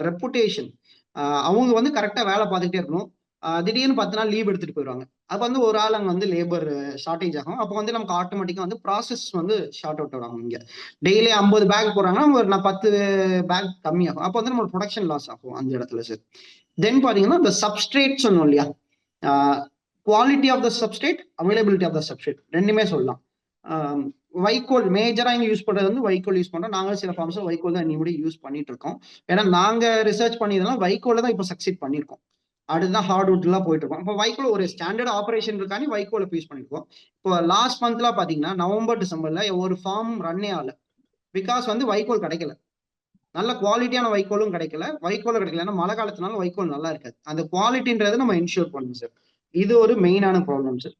Speaker 1: ரெப்புடேஷன். அவங்க வந்து கரெக்டா வேலை பார்த்துக்கிட்டே இருக்கணும். திடீர்னு 10 நாள் லீவ் எடுத்துட்டு போயிடுவாங்க. அப்போ வந்து ஒரு ஆள் அங்கே வந்து லேபர் ஷார்டேஜ் ஆகும். அப்போ வந்து நமக்கு ஆட்டோமேட்டிக்காக வந்து ப்ராசஸ் வந்து ஷார்ட் அவுட் ஆகும். இங்கே டெய்லி 50 பேக் போடுறாங்கன்னா நான் 10 பேக் கம்மியாகும். அப்போ வந்து நம்ம ப்ரொடக்ஷன் லாஸ் ஆகும் அந்த இடத்துல சார். தென் பார்த்தீங்கன்னா இந்த சப்ஸ்ட்ரேட் சொன்னோம் இல்லையா, quality of the substrate, availability of the substrate ரெண்டுமே சொல்லலாம். வைக்கோல் மேஜரா இங்க யூஸ் பண்றது வந்து வைக்கோல் யூஸ் பண்றோம். நாங்களும் சில ஃபார்ம்ஸ் வைக்கோல் தான் இன்னி யூஸ் பண்ணிட்டு இருக்கோம். ஏன்னா நாங்க ரிசர்ச் பண்ணியதெல்லாம் வைக்கோல தான் இப்போ சக்சீட் பண்ணிருக்கோம். அடுத்துதான் ஹார்ட்வுட் எல்லாம் போயிட்டு இருக்கோம். இப்போ வைக்கோல் ஒரு ஸ்டாண்டர்ட் ஆபரேஷன் இருக்கானே வைக்கோல யூஸ் பண்ணிருக்கோம். இப்போ லாஸ்ட் மந்த்ல பாத்தீங்கன்னா நவம்பர் டிசம்பர்ல ஒரு ஃபார்ம் ரன்னே ஆகல. பிகாஸ் வந்து வைக்கோல் கிடைக்கல, நல்ல குவாலிட்டியான வைக்கோலும் கிடைக்கல. வைக்கோலும் கிடைக்கல ஏன்னா மழை காலத்தினால வைக்கோல் நல்லா இருக்காது. அந்த குவாலிட்டின்றதை நம்ம இன்ஷூர் பண்ணணும் சார். இது ஒரு மெயினான ப்ராப்ளம் சார்.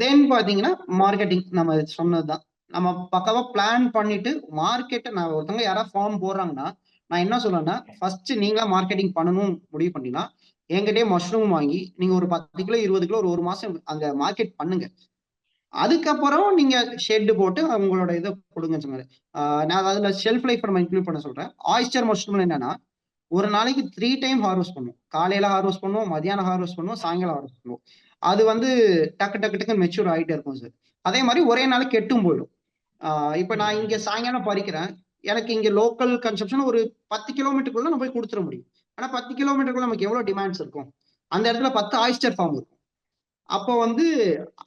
Speaker 1: தென் பாத்தீங்கன்னா மார்க்கெட்டிங் நம்ம சொன்னதுதான். நம்ம பக்காவா பிளான் பண்ணிட்டு மார்க்கெட்டை நான் ஒருத்தவங்க யாராவது ஃபார்ம் போடுறாங்கன்னா நான் என்ன சொல்றேன்னா, ஃபர்ஸ்ட் நீங்களா மார்க்கெட்டிங் பண்ணணும் முடிவு பண்ணினா என்கிட்டயே மஷ்ரூம் வாங்கி நீங்க ஒரு 10 கிலோ 20 கிலோ ஒரு மாசம் அங்க மார்க்கெட் பண்ணுங்க. அதுக்கப்புறம் நீங்க ஷெட் போட்டு உங்களோட இதை கொடுங்க சொன்னாரு. நான் அதுல ஷெல்ஃப் லைஃப் நம்ம இன்க்ளூட் பண்ண சொல்றேன். ஆயிஸ்டர் மஷ்ரூம்ல என்னன்னா ஒரு நாளைக்கு 3 டைம் ஹார்வெஸ்ட் பண்ணுவோம். காலையில ஹார்வெஸ்ட் பண்ணுவோம், மதியானம் ஹார்வெஸ்ட் பண்ணுவோம், சாயங்காலம் ஹார்வெஸ்ட் பண்ணுவோம். அது வந்து டக்கு டக்கு டக்குன்னு மெச்சூர் ஆகிட்டே இருக்கும் சார். அதே மாதிரி ஒரே நாள் கெட்டும் போயிடும். இப்ப நான் இங்க சாயங்காலம் பறிக்கிறேன், எனக்கு இங்க லோக்கல் கன்சப்ஷன் ஒரு 10 கிலோமீட்டருக்குள்ள நம்ம போய் கொடுத்துட முடியும். ஆனா 10 கிலோமீட்டருக்குள்ள நமக்கு எவ்வளவு டிமாண்ட்ஸ் இருக்கும், அந்த இடத்துல 10 ஆயிஸ்டர் ஃபார்ம் இருக்கும். அப்போ வந்து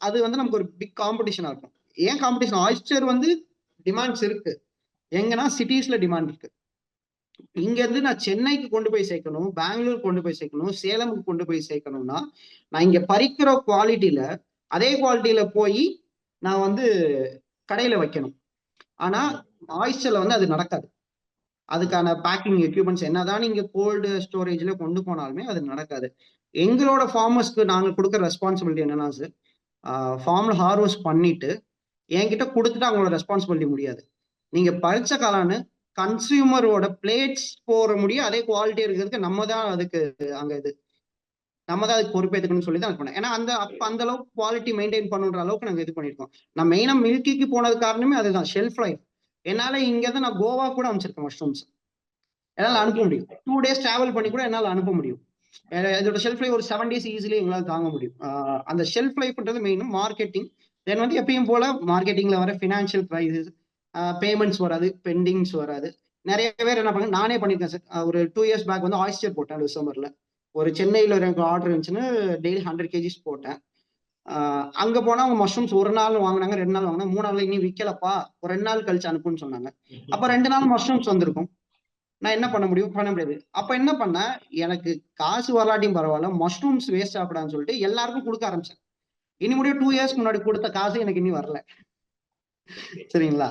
Speaker 1: அது வந்து நமக்கு ஒரு பிக் காம்படிஷனா இருக்கும். ஏன் காம்படிஷன், ஆயிஸ்டர் வந்து டிமாண்ட்ஸ் இருக்கு எங்கன்னா சிட்டிஸ்ல டிமாண்ட் இருக்கு. இங்க இருந்து நான் சென்னைக்கு கொண்டு போய் சேர்க்கணும், பெங்களூர் கொண்டு போய் சேர்க்கணும், சேலமுக்கு கொண்டு போய் சேர்க்கணும்னா நான் இங்க பறிக்கிற குவாலிட்டியில அதே குவாலிட்டியில போய் நான் வந்து கடையில வைக்கணும். ஆனா ஆயிஸ்டர்ல வந்து அது நடக்காது. அதுக்கான பேக்கிங் எக்யூப்மெண்ட்ஸ் என்னதான் நீங்க கோல்டு ஸ்டோரேஜ்ல கொண்டு போனாலுமே அது நடக்காது. எங்களோட ஃபார்மர்ஸ்க்கு நாங்க கொடுக்குற ரெஸ்பான்சிபிலிட்டி என்னன்னா சார், ஃபார்ம்ல ஹார்வெஸ்ட் பண்ணிட்டு என்கிட்ட கொடுத்துட்டு அவங்களோட ரெஸ்பான்சிபிலிட்டி முடியாது. நீங்க பறிச்ச காலான்னு கன்சியூமரோட பிளேட்ஸ் போற முடியும் அதே குவாலிட்டி இருக்கிறதுக்கு நம்ம தான் அதுக்கு அங்க இது நம்ம தான் அதுக்கு பொறுப்பேற்றுக்கணும்னு சொல்லி தான் பண்ணேன். ஏன்னா அந்த அளவுக்கு குவாலிட்டி மெயின்டைன் பண்ணுற அளவுக்கு நாங்க இது பண்ணிருக்கோம். நான் மெயினா மில்கிக்கு போனது காரணமே அதுதான், ஷெல்ஃப் லைஃப். என்னால இங்க இருந்து நான் கோவா கூட அமைச்சிருக்கேன் மஷ்ரூம்ஸ், என்னால அனுப்ப முடியும். 2 days டிராவல் பண்ணி கூட என்னால அனுப்ப முடியும். இதோட ஷெல்ஃப் லைஃப் ஒரு 7 days ஈஸிலி எங்களால் தாங்க முடியும். அந்த ஷெல்ஃப் லைஃப்ன்றது மெயின். மார்க்கெட்டிங் தென் வந்து எப்பயும் போல மார்க்கெட்டிங்ல வர ஃபினான்ஷியல் கிரைசிஸ், பேமெண்ட்ஸ் வராது, பெண்டிங்ஸ் வராது. நிறைய பேர் என்ன பண்ண, நானே பண்ணிருக்கேன் சார். ஒரு 2 years பேக் வந்து ஆயிஸ்டர் போட்டேன் டிசம்பர்ல. ஒரு சென்னையில எனக்கு ஆர்டர் இருந்துச்சுன்னு டெய்லி 100 kgs போட்டேன். அங்க போனா அவங்க மஷ்ரூம்ஸ் ஒரு நாள் வாங்கினாங்க, 2 நாள் வாங்கினாங்க, 3 நாள் இன்னும் விற்கலப்பா, ஒரு 2 நாள் கழிச்சு அனுப்புன்னு சொன்னாங்க. அப்ப 2 நாள் மஷ்ரூம்ஸ் வந்திருக்கும். நான் என்ன பண்ண முடியும், பண்ண முடியாது. அப்ப என்ன பண்ண, எனக்கு காசு வரலாட்டியும் பரவாயில்ல, மஷ்ரூம்ஸ் வேஸ்ட் ஆகக்கூடாதுன்னு சொல்லிட்டு எல்லாருக்கும் கொடுக்க ஆரம்பிச்சேன். இனி முடியும் 2 years முன்னாடி கொடுத்த காசு எனக்கு இனி வரல. சரிங்களா?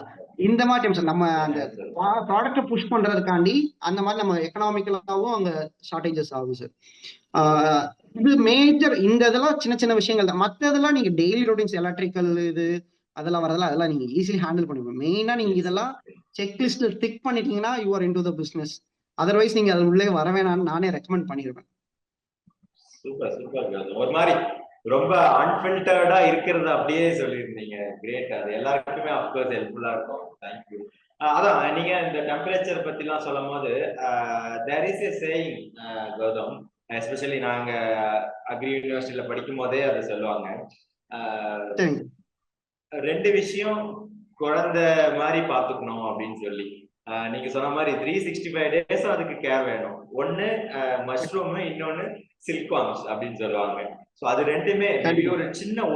Speaker 1: இந்த மாதிரி சார் நம்ம அந்த ப்ராடக்டை புஷ் பண்றதுக்காண்டி அந்த மாதிரி நம்ம எக்கனாமிக்கலாவும் அங்க ஷார்டேஜஸ் ஆகும் சார். இது மேஜர். இந்த இதெல்லாம் சின்ன சின்ன விஷயங்கள் தான். மற்றதெல்லாம் நீங்க டெய்லி ரொட்டீன்ஸ், எலக்ட்ரிக்கல் இது அதெல்லாம் வரதெல்லாம் அதெல்லாம் நீங்க ஈஸிலி ஹேண்டில் பண்ணிடுவோம். மெயினா நீங்க இதெல்லாம் செக்லிஸ்ட்ல டிக் பண்ணிட்டீங்கன்னா you are into the business. Otherwise நீங்க அது உள்ளே வர வேணாம்னு நானே ரெக்கமெண்ட் பண்ணிடுவேன்.
Speaker 3: Super super. ஒரு மாதிரி ரொம்ப அன்ஃபில்டர்டா இருக்கிறது அப்படியே சொல்லியிருந்தீங்க. கிரேட். அது எல்லாருக்குமே அப்கோர்ஸ் ஹெல்ப்ஃபுல்லா இருக்கும். தேங்க்யூ. அதான் நீங்க இந்த டெம்பரேச்சர் பத்தி எல்லாம் சொல்லும் போது there is a saying Gautham, especially நாங்க அக்ரி யூனிவர்சிட்டியில படிக்கும் போதே அதை சொல்லுவாங்க. 2 விஷயம் குழந்தை மாதிரி பாத்துக்கணும் அப்படின்னு சொல்லி. நீங்க சொன்ன மாதிரி 365 days அதுக்கு கேர் வேணும். ஒண்ணு மஷ்ரூம், இன்னொன்னு சில்க்வார்ம்ஸ் அப்படின்னு சொல்லுவாங்க. சோ அது ரெண்டுமே ஒரு சின்ன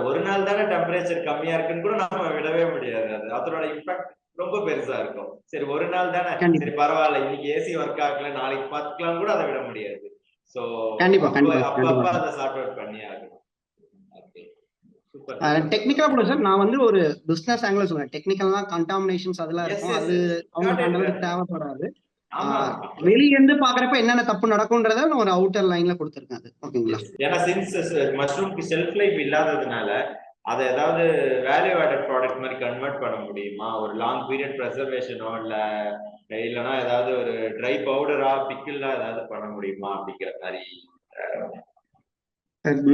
Speaker 3: ஒரு நாள் தானே டெம்பரேச்சர் கம்மியா இருக்குன்னு கூட நம்ம விடவே முடியாது. அது அதோட இம்பாக்ட் ரொம்ப பெருசா இருக்கும். சரி ஒரு நாள் தானே, சரி பரவாயில்ல, இன்னைக்கு ஏசி ஒர்க் ஆகல, நாளைக்கு பாத்துக்கலாம் கூட அதை விட முடியாது. சோ அப்பப்ப அதை சார்ட் அவுட் பண்ணி ஆகணும்.
Speaker 1: டெக்னிக்கலா கூட சார் நான் வந்து ஒரு பிசினஸ் ஆங்கிள் சொல்றேன். டெக்னிக்கலா கண்டாமினேஷன்ஸ் அதெல்லாம் இருக்கும், அது அவங்களுக்கு அந்த அளவுக்கு தேவைப்படாது. வெளியிருந்து பாக்குறப்ப என்னென்ன தப்பு நடக்கும்ன்றத ஒரு அவுட்டர் லைன்ல கொடுத்திருக்கேன். அது ஓகேங்களா?
Speaker 3: ஏன்னா சின்ஸ் மஷ்ரூம்க்கு ஷெல்ஃப் லைஃப் இல்லாததுனால அதை ஏதாவது வேல்யூ ஆடட் ப்ராடக்ட் மாதிரி கன்வெர்ட் பண்ண முடியுமா? ஒரு லாங் பீரியட் ப்ரெசர்வேஷனோ இல்லைன்னா ஏதாவது ஒரு ட்ரை பவுடரா பிக்கிளா ஏதாவது பண்ண முடியுமா அப்படிங்கிற மாதிரி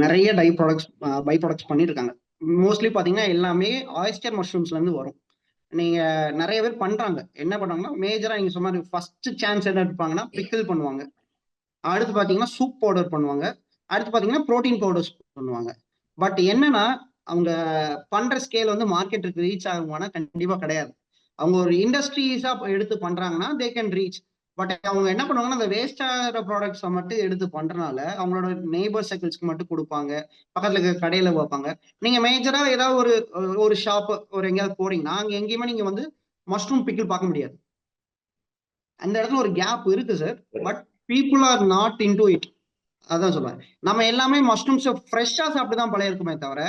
Speaker 1: நிறைய பை ப்ராடக்ட்ஸ் பண்ணிட்டு இருக்காங்க. மோஸ்ட்லி பாத்தீங்கன்னா எல்லாமே ஆயிஸ்டர் மஷ்ரூம்ஸ்ல இருந்து வரும். நீங்க நிறைய பேர் பண்றாங்க. என்ன பண்றாங்கன்னா மேஜரா நீங்க சொன்ன மாதிரி ஃபர்ஸ்ட் சான்ஸ் என்ன எடுப்பாங்கன்னா பிக்கிள் பண்ணுவாங்க. அடுத்து பாத்தீங்கன்னா சூப் பவுடர் பண்ணுவாங்க. அடுத்து பாத்தீங்கன்னா ப்ரோட்டீன் பவுடர்ஸ் பண்ணுவாங்க. பட் என்னன்னா அவங்க பண்ற ஸ்கேல் வந்து மார்க்கெட்டுக்கு ரீச் ஆகுமானா கண்டிப்பா கிடையாது. அவங்க ஒரு இண்டஸ்ட்ரீஸா எடுத்து பண்றாங்கன்னா தே கேன் ரீச். பட் அவங்க என்ன பண்ணுவாங்கன்னா அந்த வேஸ்ட் ஆகிற ப்ராடக்ட்ஸை மட்டும் எடுத்து பண்றதுனால அவங்களோட நெய்பர் சர்க்கிள்ஸ்க்கு மட்டும் கொடுப்பாங்க, பக்கத்துல இருக்க கடையில வைப்பாங்க. நீங்க மேஜரா ஏதாவது ஒரு ஒரு ஷாப் ஒரு எங்கேயாவது போறீங்கன்னா அங்க எங்கேயுமே நீங்க வந்து மஷ்ரூம் பிக்கிள் பார்க்க முடியாது. அந்த இடத்துல ஒரு கேப் இருக்கு sir. But people are not into it. அதான் சொல்லுவேன். நம்ம எல்லாமே மஷ்ரூம்ஸ் ஃப்ரெஷ்ஷா சாப்பிட்டு தான் பழைய இருக்குமே தவிர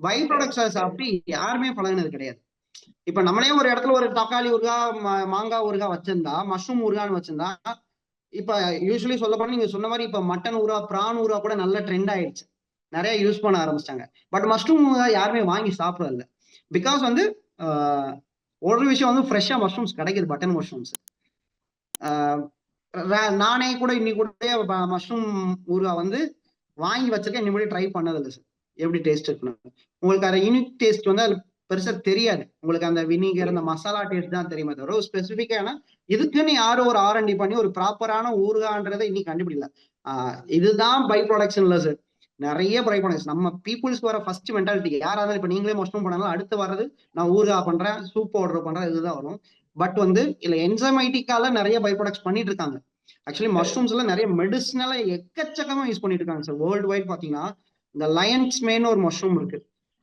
Speaker 1: பை ப்ராடக்ட்ஸை சாப்பிட்டு யாருமே பழகினது கிடையாது. இப்ப நம்மளே ஒரு இடத்துல ஒரு தக்காளி ஊறுகாய் மாங்காய் ஊறுகாய் வச்சிருந்தா மஷ்ரூம் ஊறுகான்னு வச்சிருந்தா இப்ப யூஸ்வலி சொல்ல போனா நீங்க சொன்ன மாதிரி இப்ப மட்டன் ஊறா பிரான் ஊறா கூட நல்ல ட்ரெண்ட் ஆயிடுச்சு, நிறைய யூஸ் பண்ண ஆரம்பிச்சிட்டாங்க. பட் மஷ்ரூம் யாருமே வாங்கி சாப்பிடறது இல்லை. பிகாஸ் வந்து ஒரு விஷயம் வந்து ஃப்ரெஷ்ஷா மஷ்ரூம்ஸ் கிடைக்குது, பட்டன் மஷ்ரூம்ஸ். நானே கூட இன்னைக்கு கூட மஷ்ரூம் ஊறுகாய் வந்து வாங்கி வச்சிருக்கேன், இன்னும் ட்ரை பண்ணதில்லை சார். எப்படி டேஸ்ட் இருக்குன்னு உங்களுக்கு அந்த யூனிக் டேஸ்ட் வந்து அது பெருசா தெரியாது. உங்களுக்கு அந்த வினிகர் அந்த மசாலா டேஸ்ட் தான் தெரியுமே தவிர ஒரு ஸ்பெசிஃபிக்கான இதுக்குன்னு யாரும் ஒரு R&D பண்ணி ஒரு ப்ராப்பரான ஊறுகான்றதை இன்னைக்கு கண்டுபிடிக்கல. இதுதான் பை ப்ராடக்ட்ஸ் இல்ல சார். நிறைய பை ப்ராடக்ட்ஸ் நம்ம பீப்புள்ஸ்க்கு வர ஃபர்ஸ்ட் மென்டாலிட்டி யாராவது இப்ப நீங்களே மஷ்ரூம் பண்ணாலும் அடுத்து வர்றது நான் ஊறுகாய் பண்றேன், சூப் ஆர்டர் பண்றேன், இதுதான் வரும். பட் வந்து இல்ல என்சைமேட்டிக்கால நிறைய பை ப்ராடக்ட்ஸ் பண்ணிட்டு இருக்காங்க. ஆக்சுவலி மஷ்ரூம்ஸ்ல நிறைய மெடிசினலா எக்கச்சக்கமா யூஸ் பண்ணிட்டு இருக்காங்க சார். வேர்ல்டு வைட் பாத்தீங்கன்னா இந்த லயன்ஸ் மேன் ஒரு மஷ்ரூம் இருக்கு,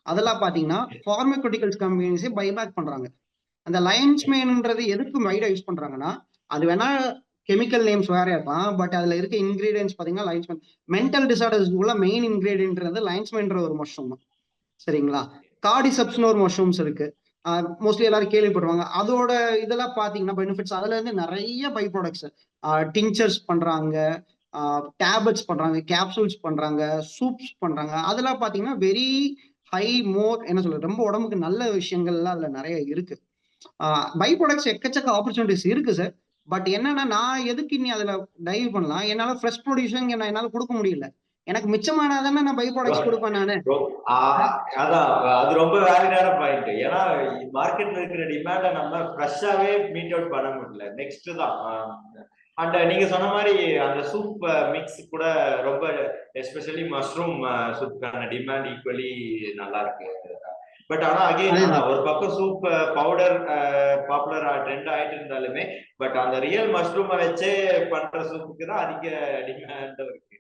Speaker 1: அதெல்லாம் பாத்தீங்கன்னா பார்மசூட்டிகல்ஸ் கம்பெனிஸே பைபேக் பண்றாங்க. அந்த லயன்ஸ் மேன்ன்றது எதுக்கு வைடா யூஸ் பண்றாங்கன்னா அது வேணா கெமிக்கல் நேம்ஸ் வேற இருக்கலாம், பட் அதுல இருக்க இன்கிரீடியன்ஸ் பாத்தீங்கன்னா லயன்ஸ் மேன். மென்டல் டிசார்டர்ஸ் உள்ள மெயின் இன்கிரீடியன்ட்ன்றது லயன்ஸ் மேன்ற ஒரு மஷ்ரூம். சரிங்களா? கார்டிசெப்ஸ்னு ஒரு மஷ்ரூம்ஸ் இருக்கு, மோஸ்ட்லி எல்லாரும் கேள்விப்படுவாங்க. அதோட இதெல்லாம் பாத்தீங்கன்னா பெனிஃபிட்ஸ் அதுல இருந்து நிறைய பை ப்ராடக்ட்ஸ் டிங்சர்ஸ் பண்றாங்க, டேப்லெட்ஸ் பண்றாங்க, கேப்சூல்ஸ் பண்றாங்க, சூப்ஸ் பண்றாங்க. அதெல்லாம் பாத்தீங்கன்னா வெரி ஹை மோர் என்ன சொல்றது ரொம்ப உடம்புக்கு நல்ல விஷயங்கள்லாம் அதுல நிறைய இருக்கு. பை ப்ராடக்ட்ஸ் எக்கச்சக்க ஆப்பர்ச்சுனிட்டிஸ் இருக்கு சார். பட் என்னன்னா நான் எதுக்கு இனி அதுல டைவ் பண்ணலாம், என்னால ஃப்ரெஷ் ப்ரொடியூஷன் என்னால கொடுக்க முடியல. எனக்கு மிச்சமானாதானே நான் பை ப்ராடக்ட்ஸ் கொடுப்பேன் நானு.
Speaker 3: அதான் அது ரொம்ப வேலிடான பாயிண்ட். ஏன்னா மார்க்கெட்ல இருக்கிற டிமாண்ட நம்ம ஃப்ரெஷ்ஷாவே மீட் அவுட் பண்ண முடியல. நெக்ஸ்ட் தான் அண்ட் நீங்க சொன்ன மாதிரி அந்த சூப் மிக்ஸ் கூட ரொம்ப எஸ்பெஷலி மஷ்ரூம் சூப்புக்கான டிமாண்ட் ஈக்குவலி நல்லா இருக்கு. பட் ஆனா அகைன் ஒரு பக்கம் சூப் பவுடர் பாப்புலர் ட்ரெண்ட் ஆயிட்டு இருந்தாலுமே பட் அந்த ரியல் மஷ்ரூமை வச்சே பண்ற சூப்புக்கு தான் அதிக டிமாண்ட் இருக்கு.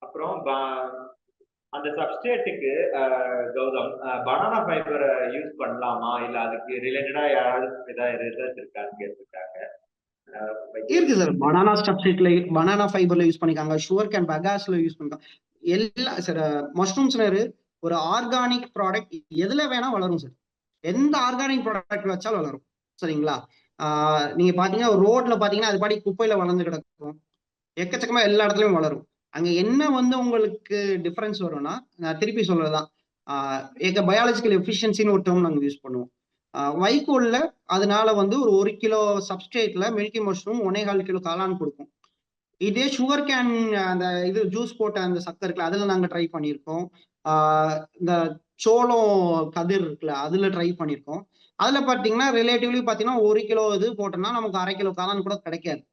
Speaker 3: அப்புறம் அந்த சப்ஸ்ட்ரேட்டுக்கு கௌதம் பனானா ஃபைபரை யூஸ் பண்ணலாமா இல்ல அதுக்கு ரிலேட்டடா யாராவது ஏதாவது ரிசர்ச் இருக்கான்னு கேட்டிருக்காங்க.
Speaker 1: இருக்கு சார். பனானா சப்ஸ்ட்ரேட்ல பனானா ஃபைபர்ல யூஸ் பண்ணிக்காங்க, சுகர் கேன் பகாஸ்ல யூஸ் பண்ணிக்காங்க. எல்லா சார் மஷ்ரூம்ஸ் ஒரு ஆர்கானிக் ப்ராடக்ட் எதுல வேணா வளரும் சார். எந்த ஆர்கானிக் ப்ராடக்ட் வச்சாலும் வளரும். சரிங்களா? நீங்க பாத்தீங்கன்னா ரோட்ல பாத்தீங்கன்னா அது பாடி குப்பையில வளர்ந்து கிடக்கும், எக்கச்சக்கமா எல்லா இடத்துலயும் வளரும். அங்க என்ன வந்து உங்களுக்கு டிஃபரன்ஸ் வரும்னா நான் திருப்பி சொல்றதுதான், எங்க பயாலஜிக்கல் எஃபிஷியன்சின்னு ஒரு டேர்ம் நாங்க யூஸ் பண்ணுவோம். வைக்கோல்ல அதனால வந்து ஒரு கிலோ சப்ஸ்ட்ரேட்ல மில்கி மஷ்ரூம் 1.25 கிலோ காளான் கொடுக்கும். இதே சுகர் கேன் அந்த இது ஜூஸ் போட்ட அந்த சக்கரை இருக்குல்ல அதுல நாங்க ட்ரை பண்ணியிருக்கோம். இந்த சோளம் கதிர் இருக்குல்ல அதுல ட்ரை பண்ணியிருக்கோம். அதுல பாத்தீங்கன்னா ரிலேட்டிவ்லி பாத்தீங்கன்னா 1 கிலோ இது போட்டோம்னா நமக்கு 1/2 கிலோ காளான் கூட கிடைக்காது.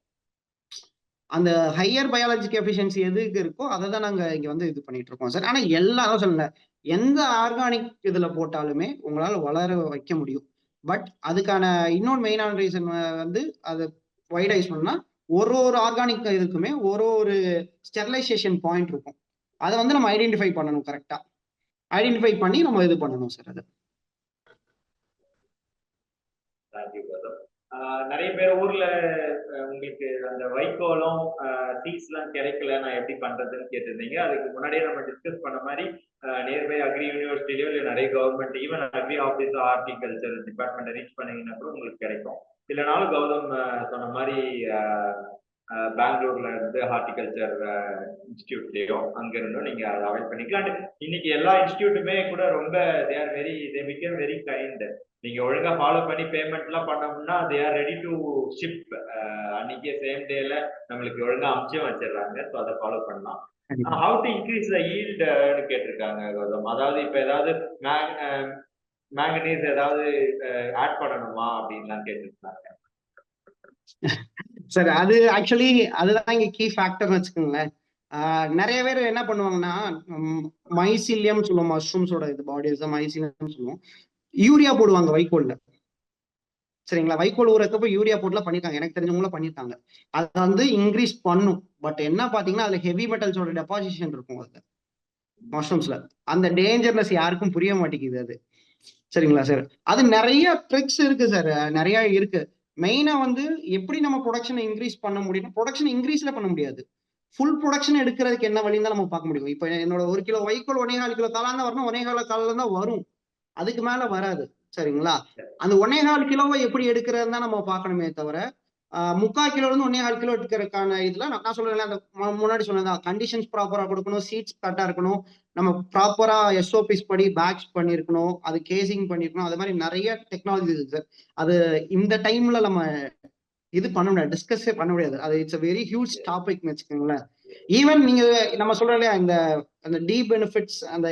Speaker 1: அந்த ஹையர் பயாலஜிக் எஃபிஷியன்சி எதுக்கு இருக்கோ அதை தான் நாங்க இங்க வந்து இது பண்ணிட்டு இருக்கோம் சார். ஆனா எல்லாரும் சொல்லல, எந்த ஆர்கானிக் இதுல போட்டாலுமே உங்களால வளர வைக்க முடியும். பட் அதுக்கான இன்னொரு மெயினான ரீசன் வந்து அதை வைடைஸ் பண்ணா ஒரு ஆர்கானிக் இதுக்குமே ஒரு ஸ்டெரிலைசேஷன் பாயிண்ட் இருக்கும். அதை வந்து நம்ம ஐடென்டிஃபை பண்ணணும், கரெக்டா ஐடென்டிஃபை பண்ணி நம்ம இது பண்ணணும் சார். அது
Speaker 3: நிறைய பேர் ஊர்ல உங்களுக்கு அந்த வைக்கோலும் சீட்ஸ் எல்லாம் கிடைக்கல, நான் எப்படி பண்றதுன்னு கேட்டிருந்தீங்க. அதுக்கு முன்னாடியே நம்ம டிஸ்கஸ் பண்ண மாதிரி நியர்பை அக்ரி யூனிவர்சிட்டிலயோ இல்லை நிறைய government even agri office horticulture department reach பண்ணீங்கன்னா கூட உங்களுக்கு கிடைக்கும். இல்லைனாலும் கௌதம் சொன்ன மாதிரி பெங்களூர்ல இருந்து ஹார்டிகல்ச்சர் இன்ஸ்டியூட்லயோ அங்க இருந்தும் நீங்க அதை அவாய்ட் பண்ணிக்கலாம். இன்னைக்கு எல்லா இன்ஸ்டியூட்டுமே கூட ரொம்ப தே பிகம் வெரி கைண்ட். நீங்க ஒழுங்கா ஃபாலோ பண்ணி பேமெண்ட் எல்லாம் பண்ணோம்னா they are ready to ship. அன்னைக்கே சேம் டேல நம்மளுக்கு ஒழுங்கா அம்சம் வச்சிடுறாங்க. ஸோ அதை ஃபாலோ பண்ணலாம். ஹவு டு இன்க்ரீஸ் த ஈல்டுன்னு கேட்டிருக்காங்க கௌதம். அதாவது இப்ப ஏதாவது மேங்கனீஸ் ஏதாவது ஆட் பண்ணணுமா அப்படின்லாம் கேட்டிருக்காங்க
Speaker 1: சார். அது ஆக்சுவலி அதுதான் இங்க கீ ஃபேக்டர்னு வச்சுக்கோங்களேன். நிறைய பேர் என்ன பண்ணுவாங்கன்னா, மைசிலியம் சொல்லுவோம், மஷ்ரூம்ஸோட இது பாடிஸ் தான் மைசிலியம் சொல்லுவோம். யூரியா போடுவாங்க வைக்கோல்ல. சரிங்களா? வைக்கோல் ஊறக்கப்போ யூரியா போட்டுலாம் பண்ணிருக்காங்க. எனக்கு தெரிஞ்சவங்களும் பண்ணிருக்காங்க. அது வந்து இன்க்ரீஸ் பண்ணும். பட் என்ன பாத்தீங்கன்னா, அதுல ஹெவி மெட்டல்ஸோட டெபாசிஷன் இருக்கும் அதுல மஷ்ரூம்ஸ்ல. அந்த டேஞ்சர்னஸ் யாருக்கும் புரிய மாட்டேங்குது அது. சரிங்களா சார்? அது நிறைய ட்ரிக்ஸ் இருக்கு சார். நிறைய இருக்கு. மெயினா வந்து எப்படி நம்ம ப்ரொடக்ஷனை இன்க்ரீஸ் பண்ண முடியும்? ப்ரொடக்ஷன் இன்க்ரீஸ்ல பண்ண முடியாது. ஃபுல் ப்ரொடக்ஷன் எடுக்கிறதுக்கு என்ன வழின்னு தான் நம்ம பார்க்க முடியும். இப்ப என்னோட 1 கிலோ வைக்கோல் 1.25 கிலோ காளான் தான் வரணும். 1.25 காளான் தான் வரும். அதுக்கு மேல வராது. சரிங்களா? அந்த 1.25 கிலோவை எப்படி எடுக்கிறதுன்னு தான் நம்ம பார்க்கணுமே தவிர 3/4 கிலோ இருந்து 1.25 கிலோ எடுக்கிறதுக்கான இதுல நான் சொல்றேன், அந்த முன்னாடி சொன்னதான் கண்டிஷன்ஸ் ப்ராப்பரா கொடுக்கணும், சீட்ஸ் கரெக்டா இருக்கணும், நம்ம ப்ராப்பரா எஸ்ஓபிஸ் படி பேக்ஸ் பண்ணிருக்கணும், அது கேசிங் பண்ணிருக்கணும். அது மாதிரி நிறைய டெக்னாலஜி இருக்கு சார். அது இந்த டைம்ல நம்ம இது பண்ண முடியாது, டிஸ்கஸே பண்ண முடியாது. அது இட்ஸ் வெரி ஹியூஜ் டாபிக்னு வச்சுக்கோங்களேன். ஈவன் நீங்க நம்ம சொல்றோம் இல்லையா, இந்த டி பெனிஃபிட்ஸ் அந்த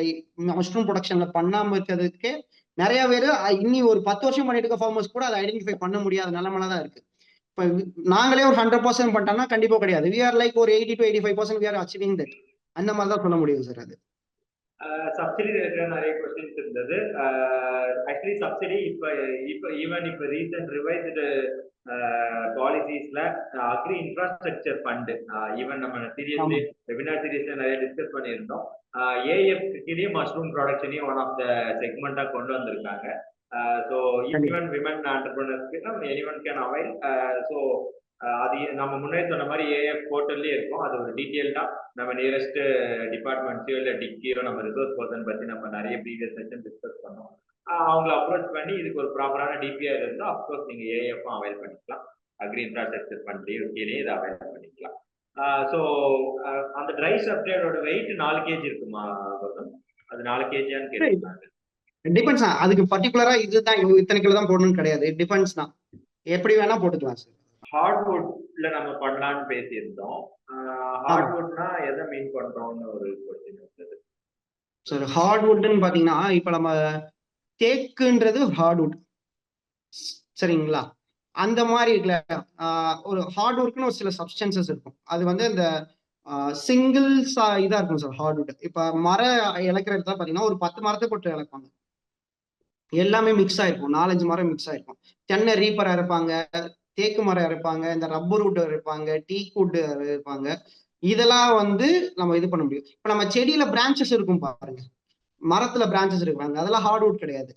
Speaker 1: மஷ்ரூம் ப்ரொடக்ஷன்ல பண்ணாம இருக்கிறதுக்கு நிறைய பேர் இன்னி ஒரு 10 வருஷம் பண்ணிட்டு இருக்க ஃபார்மர்ஸ் கூட அதை ஐடென்டிஃபை பண்ண முடியாத நிலைமையில தான் இருக்கு. இப்ப நாங்களே ஒரு 100% பண்ணிட்டோம்னா கண்டிப்பா கிடையாது. we are like ஒரு 80 to 85% we are achieving that. அந்த மாதிரி தான் சொல்ல முடியும் சார். அது
Speaker 3: சப்சிடி இருக்கிற நிறைய கொஸ்டின்ஸ் இருந்தது. ஆக்சுவலி சப்சிடி இப்ப ஈவன் இப்ப ரீசன்ட் ரிவைஸ்டு பாலிசிஸ்ல அக்ரி இன்ஃப்ராஸ்ட்ரக்சர் ஃபண்ட் ஈவன் நம்ம சீரியஸ்லி வெபினார் சீரீஸ்ல நிறைய டிஸ்கஸ் பண்ணியிருந்தோம். ஏஎஃப் கீழே மஷ்ரூம் ப்ரொடக்ஷனையும் ஒன் ஆஃப் த செக்மெண்டா கொண்டு வந்திருக்காங்க. ஸோ ஈவன் விமன் ஆண்டர்பிரினர்ஸ்க்கு எனிவன் கேன் அவைல். ஸோ அது நம்ம முன்னாடி சொன்ன மாதிரி ஏஎஃப் போர்ட்டல்லே இருக்கும். அது ஒரு டீட்டெயில்டா நம்ம நியரஸ்ட் டிபார்ட்மெண்ட்ஸோ இல்லை டிக்கியோ நம்ம ரிசோர்ஸ் பர்சன் பத்தி நம்ம நிறைய ப்ரீவியஸ் செஷன் டிஸ்கஸ் பண்ணோம். அவங்களை அப்ரோச் பண்ணி இதுக்கு ஒரு ப்ராப்பரான டிபிஆர் இருந்தால் அப்கோர்ஸ் நீங்க ஏஎஃப்பும் அவைல் பண்ணிக்கலாம். அக்ரி இன்ஃப்ராஸ்ட்ரக்சர் ஃபண்ட்லேயே கீழே இதை அவைல் பண்ணிக்கலாம். ஸோ அந்த ட்ரை சப்ளையோட வெயிட் 4 kg இருக்குமா கௌதம்? அது 4 kgன்னு கேட்டுருக்காங்க.
Speaker 1: டிபெண்ட்ஸ். அதுக்கு பர்டிகுலரா இதுதான் இத்தனை கிலோ தான் போடணும்னு கிடையாது. டிபெண்ட்ஸ் தான், எப்படி வேணா போட்டுக்கலாம் சார்.
Speaker 3: ஹார்ட்வுட்ல நம்ம பண்ணலாம்னு பேசியிருந்தோம். ஹார்ட்வுட்னா எதை மீன் பண்றோம்னு ஒரு கொஸ்டின் இருந்தது
Speaker 1: சார். ஹார்ட்வுட்னு பாத்தீங்கன்னா இப்ப நம்ம தேக்குன்றது ஹார்ட்வுட், சரிங்களா? அந்த மாதிரி இருக்குல்ல, ஒரு ஹார்ட்வுட்னு ஒரு சில சப்ஸ்டன்சஸ் இருக்கும். அது வந்து இந்த சிங்கிள்ஸ் இதா இருக்கும் சார் ஹார்ட்வுட். இப்ப மரம் இழக்கிற இடத்துல பாத்தீங்கன்னா ஒரு 10 மரத்தை போட்டு இழப்பாங்க. எல்லாமே மிக்ஸ் ஆயிருக்கும், 4-5 மரம் மிக்ஸ் ஆயிருக்கும். தென்னை ரீப்பர் அரைப்பாங்க, தேக்கு மரம் அரைப்பாங்க, இந்த ரப்பர் வுட் அரைப்பாங்க, டீக் வுட் அரைப்பாங்க. இதெல்லாம் வந்து நம்ம இது பண்ண முடியும். இப்ப நம்ம செடியில பிரான்ச்சஸ் இருக்கும் பாருங்க, மரத்துல பிரான்ச்சஸ் இருப்பாங்க, அதெல்லாம் ஹார்ட்வுட் கிடையாது.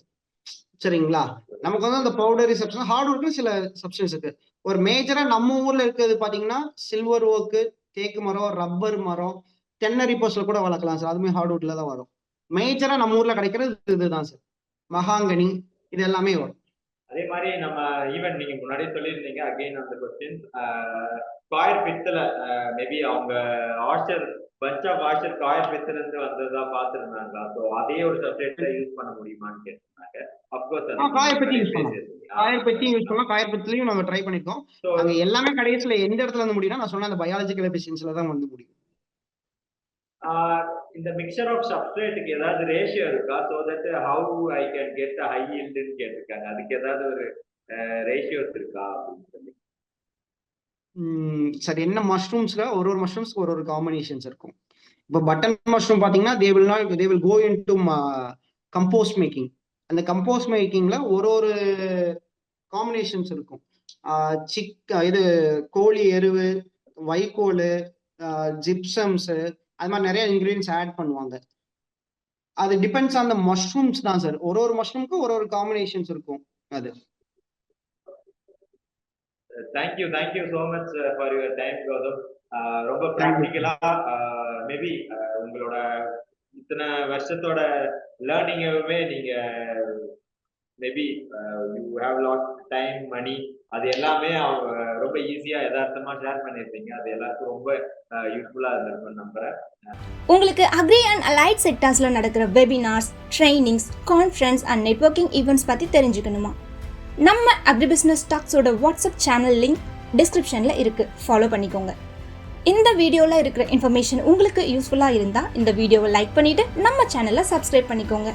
Speaker 1: சரிங்களா? நமக்கு வந்து அந்த பவுடரி சப்ஸ்டன்ஸ் ஹார்ட்வுட்க்கு சில சப்ஸ்டன்ஸ் இருக்கு. ஒரு மேஜரா நம்ம ஊர்ல இருக்கிறது பாத்தீங்கன்னா சில்வர் ஓக்கு, தேக்கு மரம், ரப்பர் மரம், தென்னை ரீப்பர்ஸ்ல கூட வளர்க்கலாம் சார். அதுவுமே ஹார்ட்வுட்ல தான் வரும். மேஜரா நம்ம ஊர்ல கிடைக்கிறது இதுதான் சார். மகாங்கனி இது எல்லாமே வரும்.
Speaker 3: அதே மாதிரி நம்ம ஈவன் நீங்க முன்னாடி சொல்லியிருந்தீங்க, அகைன் அந்த கொஸ்டின் ஸ்கொயர் பித்துல மேபி அவங்க archer punch of archer square பித்துல இருந்து வந்ததா பாத்துருந்தாங்களா? ஸோ அதே ஒரு சப்ஜெக்ட்ல யூஸ் பண்ண முடியுமான்னு கேட்டிருந்தாங்க. அப்கோர்ஸ்
Speaker 1: காயர் பத்தி யூஸ் பண்ணலாம். காயர் பத்திலையும் நம்ம ட்ரை பண்ணிருக்கோம். அங்க எல்லாமே கடைசியில எந்த இடத்துல இருந்து முடியும்னா நான் சொன்ன அந்த பயாலஜிக்கல் எஃபிஷியன்சில தான் வந்து முடியும்.
Speaker 3: இந்த மிக்சர் ஆஃப் சப்ஸ்ட்ரேட்டுக்கு ஏதாவது ரேஷியோ இருக்கா? So that how I can get high ஈல்ட்னு கேட்டிருக்காங்க. அதுக்கு ஏதாவது ஒரு ரேஷியோஸ் இருக்கா அப்படின்னு சொல்லி.
Speaker 1: சரி, என்ன மஷ்ரூம்ஸ்ல ஒரு மஷ்ரூம்ஸ்க்கு ஒரு காம்பினேஷன்ஸ் இருக்கும். இப்போ பட்டன் மஷ்ரூம் பாத்தீங்கன்னா they will go into compost making. அந்த கம்போஸ்ட் மேக்கிங்ல ஒரு காம்பினேஷன்ஸ் இருக்கும். இது கோழி எருவு, வைக்கோல், ஜிப்சம்ஸ், அது மாதிரி நிறைய இன்கிரீடியன்ஸ் ஆட் பண்ணுவாங்க. அது டிபெண்ட்ஸ் ஆன் த மஷ்ரூம்ஸ் தான் சார். ஒரு மஷ்ரூம்க்கு ஒரு காம்பினேஷன்ஸ் இருக்கும். அது
Speaker 3: thank you so much for your time Gautham. ரொம்ப ப்ராக்டிக்கலா மேபி உங்களோட இத்தனை வருஷத்தோட லேர்னிங்கவே நீங்க maybe you have lot time, money, அது எல்லாமே அவங்க ரொம்ப ஈஸியா யதார்த்தமா ஷேர் பண்ணிருப்பீங்க. அது எல்லாருக்கும் ரொம்ப யூஸ்ஃபுல்லா இருந்திருக்கும் நம்புறேன்.
Speaker 2: உங்களுக்கு அக்ரி அண்ட் அலைட் செக்டார்ஸ்ல நடக்கிற webinars, trainings, conference and networking events பத்தி தெரிஞ்சுக்கணுமா? நம்ம அக்ரி பிசினஸ் டாக்ஸோட வாட்ஸ்அப் சேனல் லிங்க் டிஸ்கிரிப்ஷன்ல இருக்கு, ஃபாலோ பண்ணிக்கோங்க. இந்த வீடியோல இருக்கிற இன்ஃபர்மேஷன் உங்களுக்கு யூஸ்ஃபுல்லா இருந்தா இந்த வீடியோவை லைக் பண்ணிட்டு நம்ம சேனலை சப்ஸ்கிரைப் பண்ணிக்கோங்க.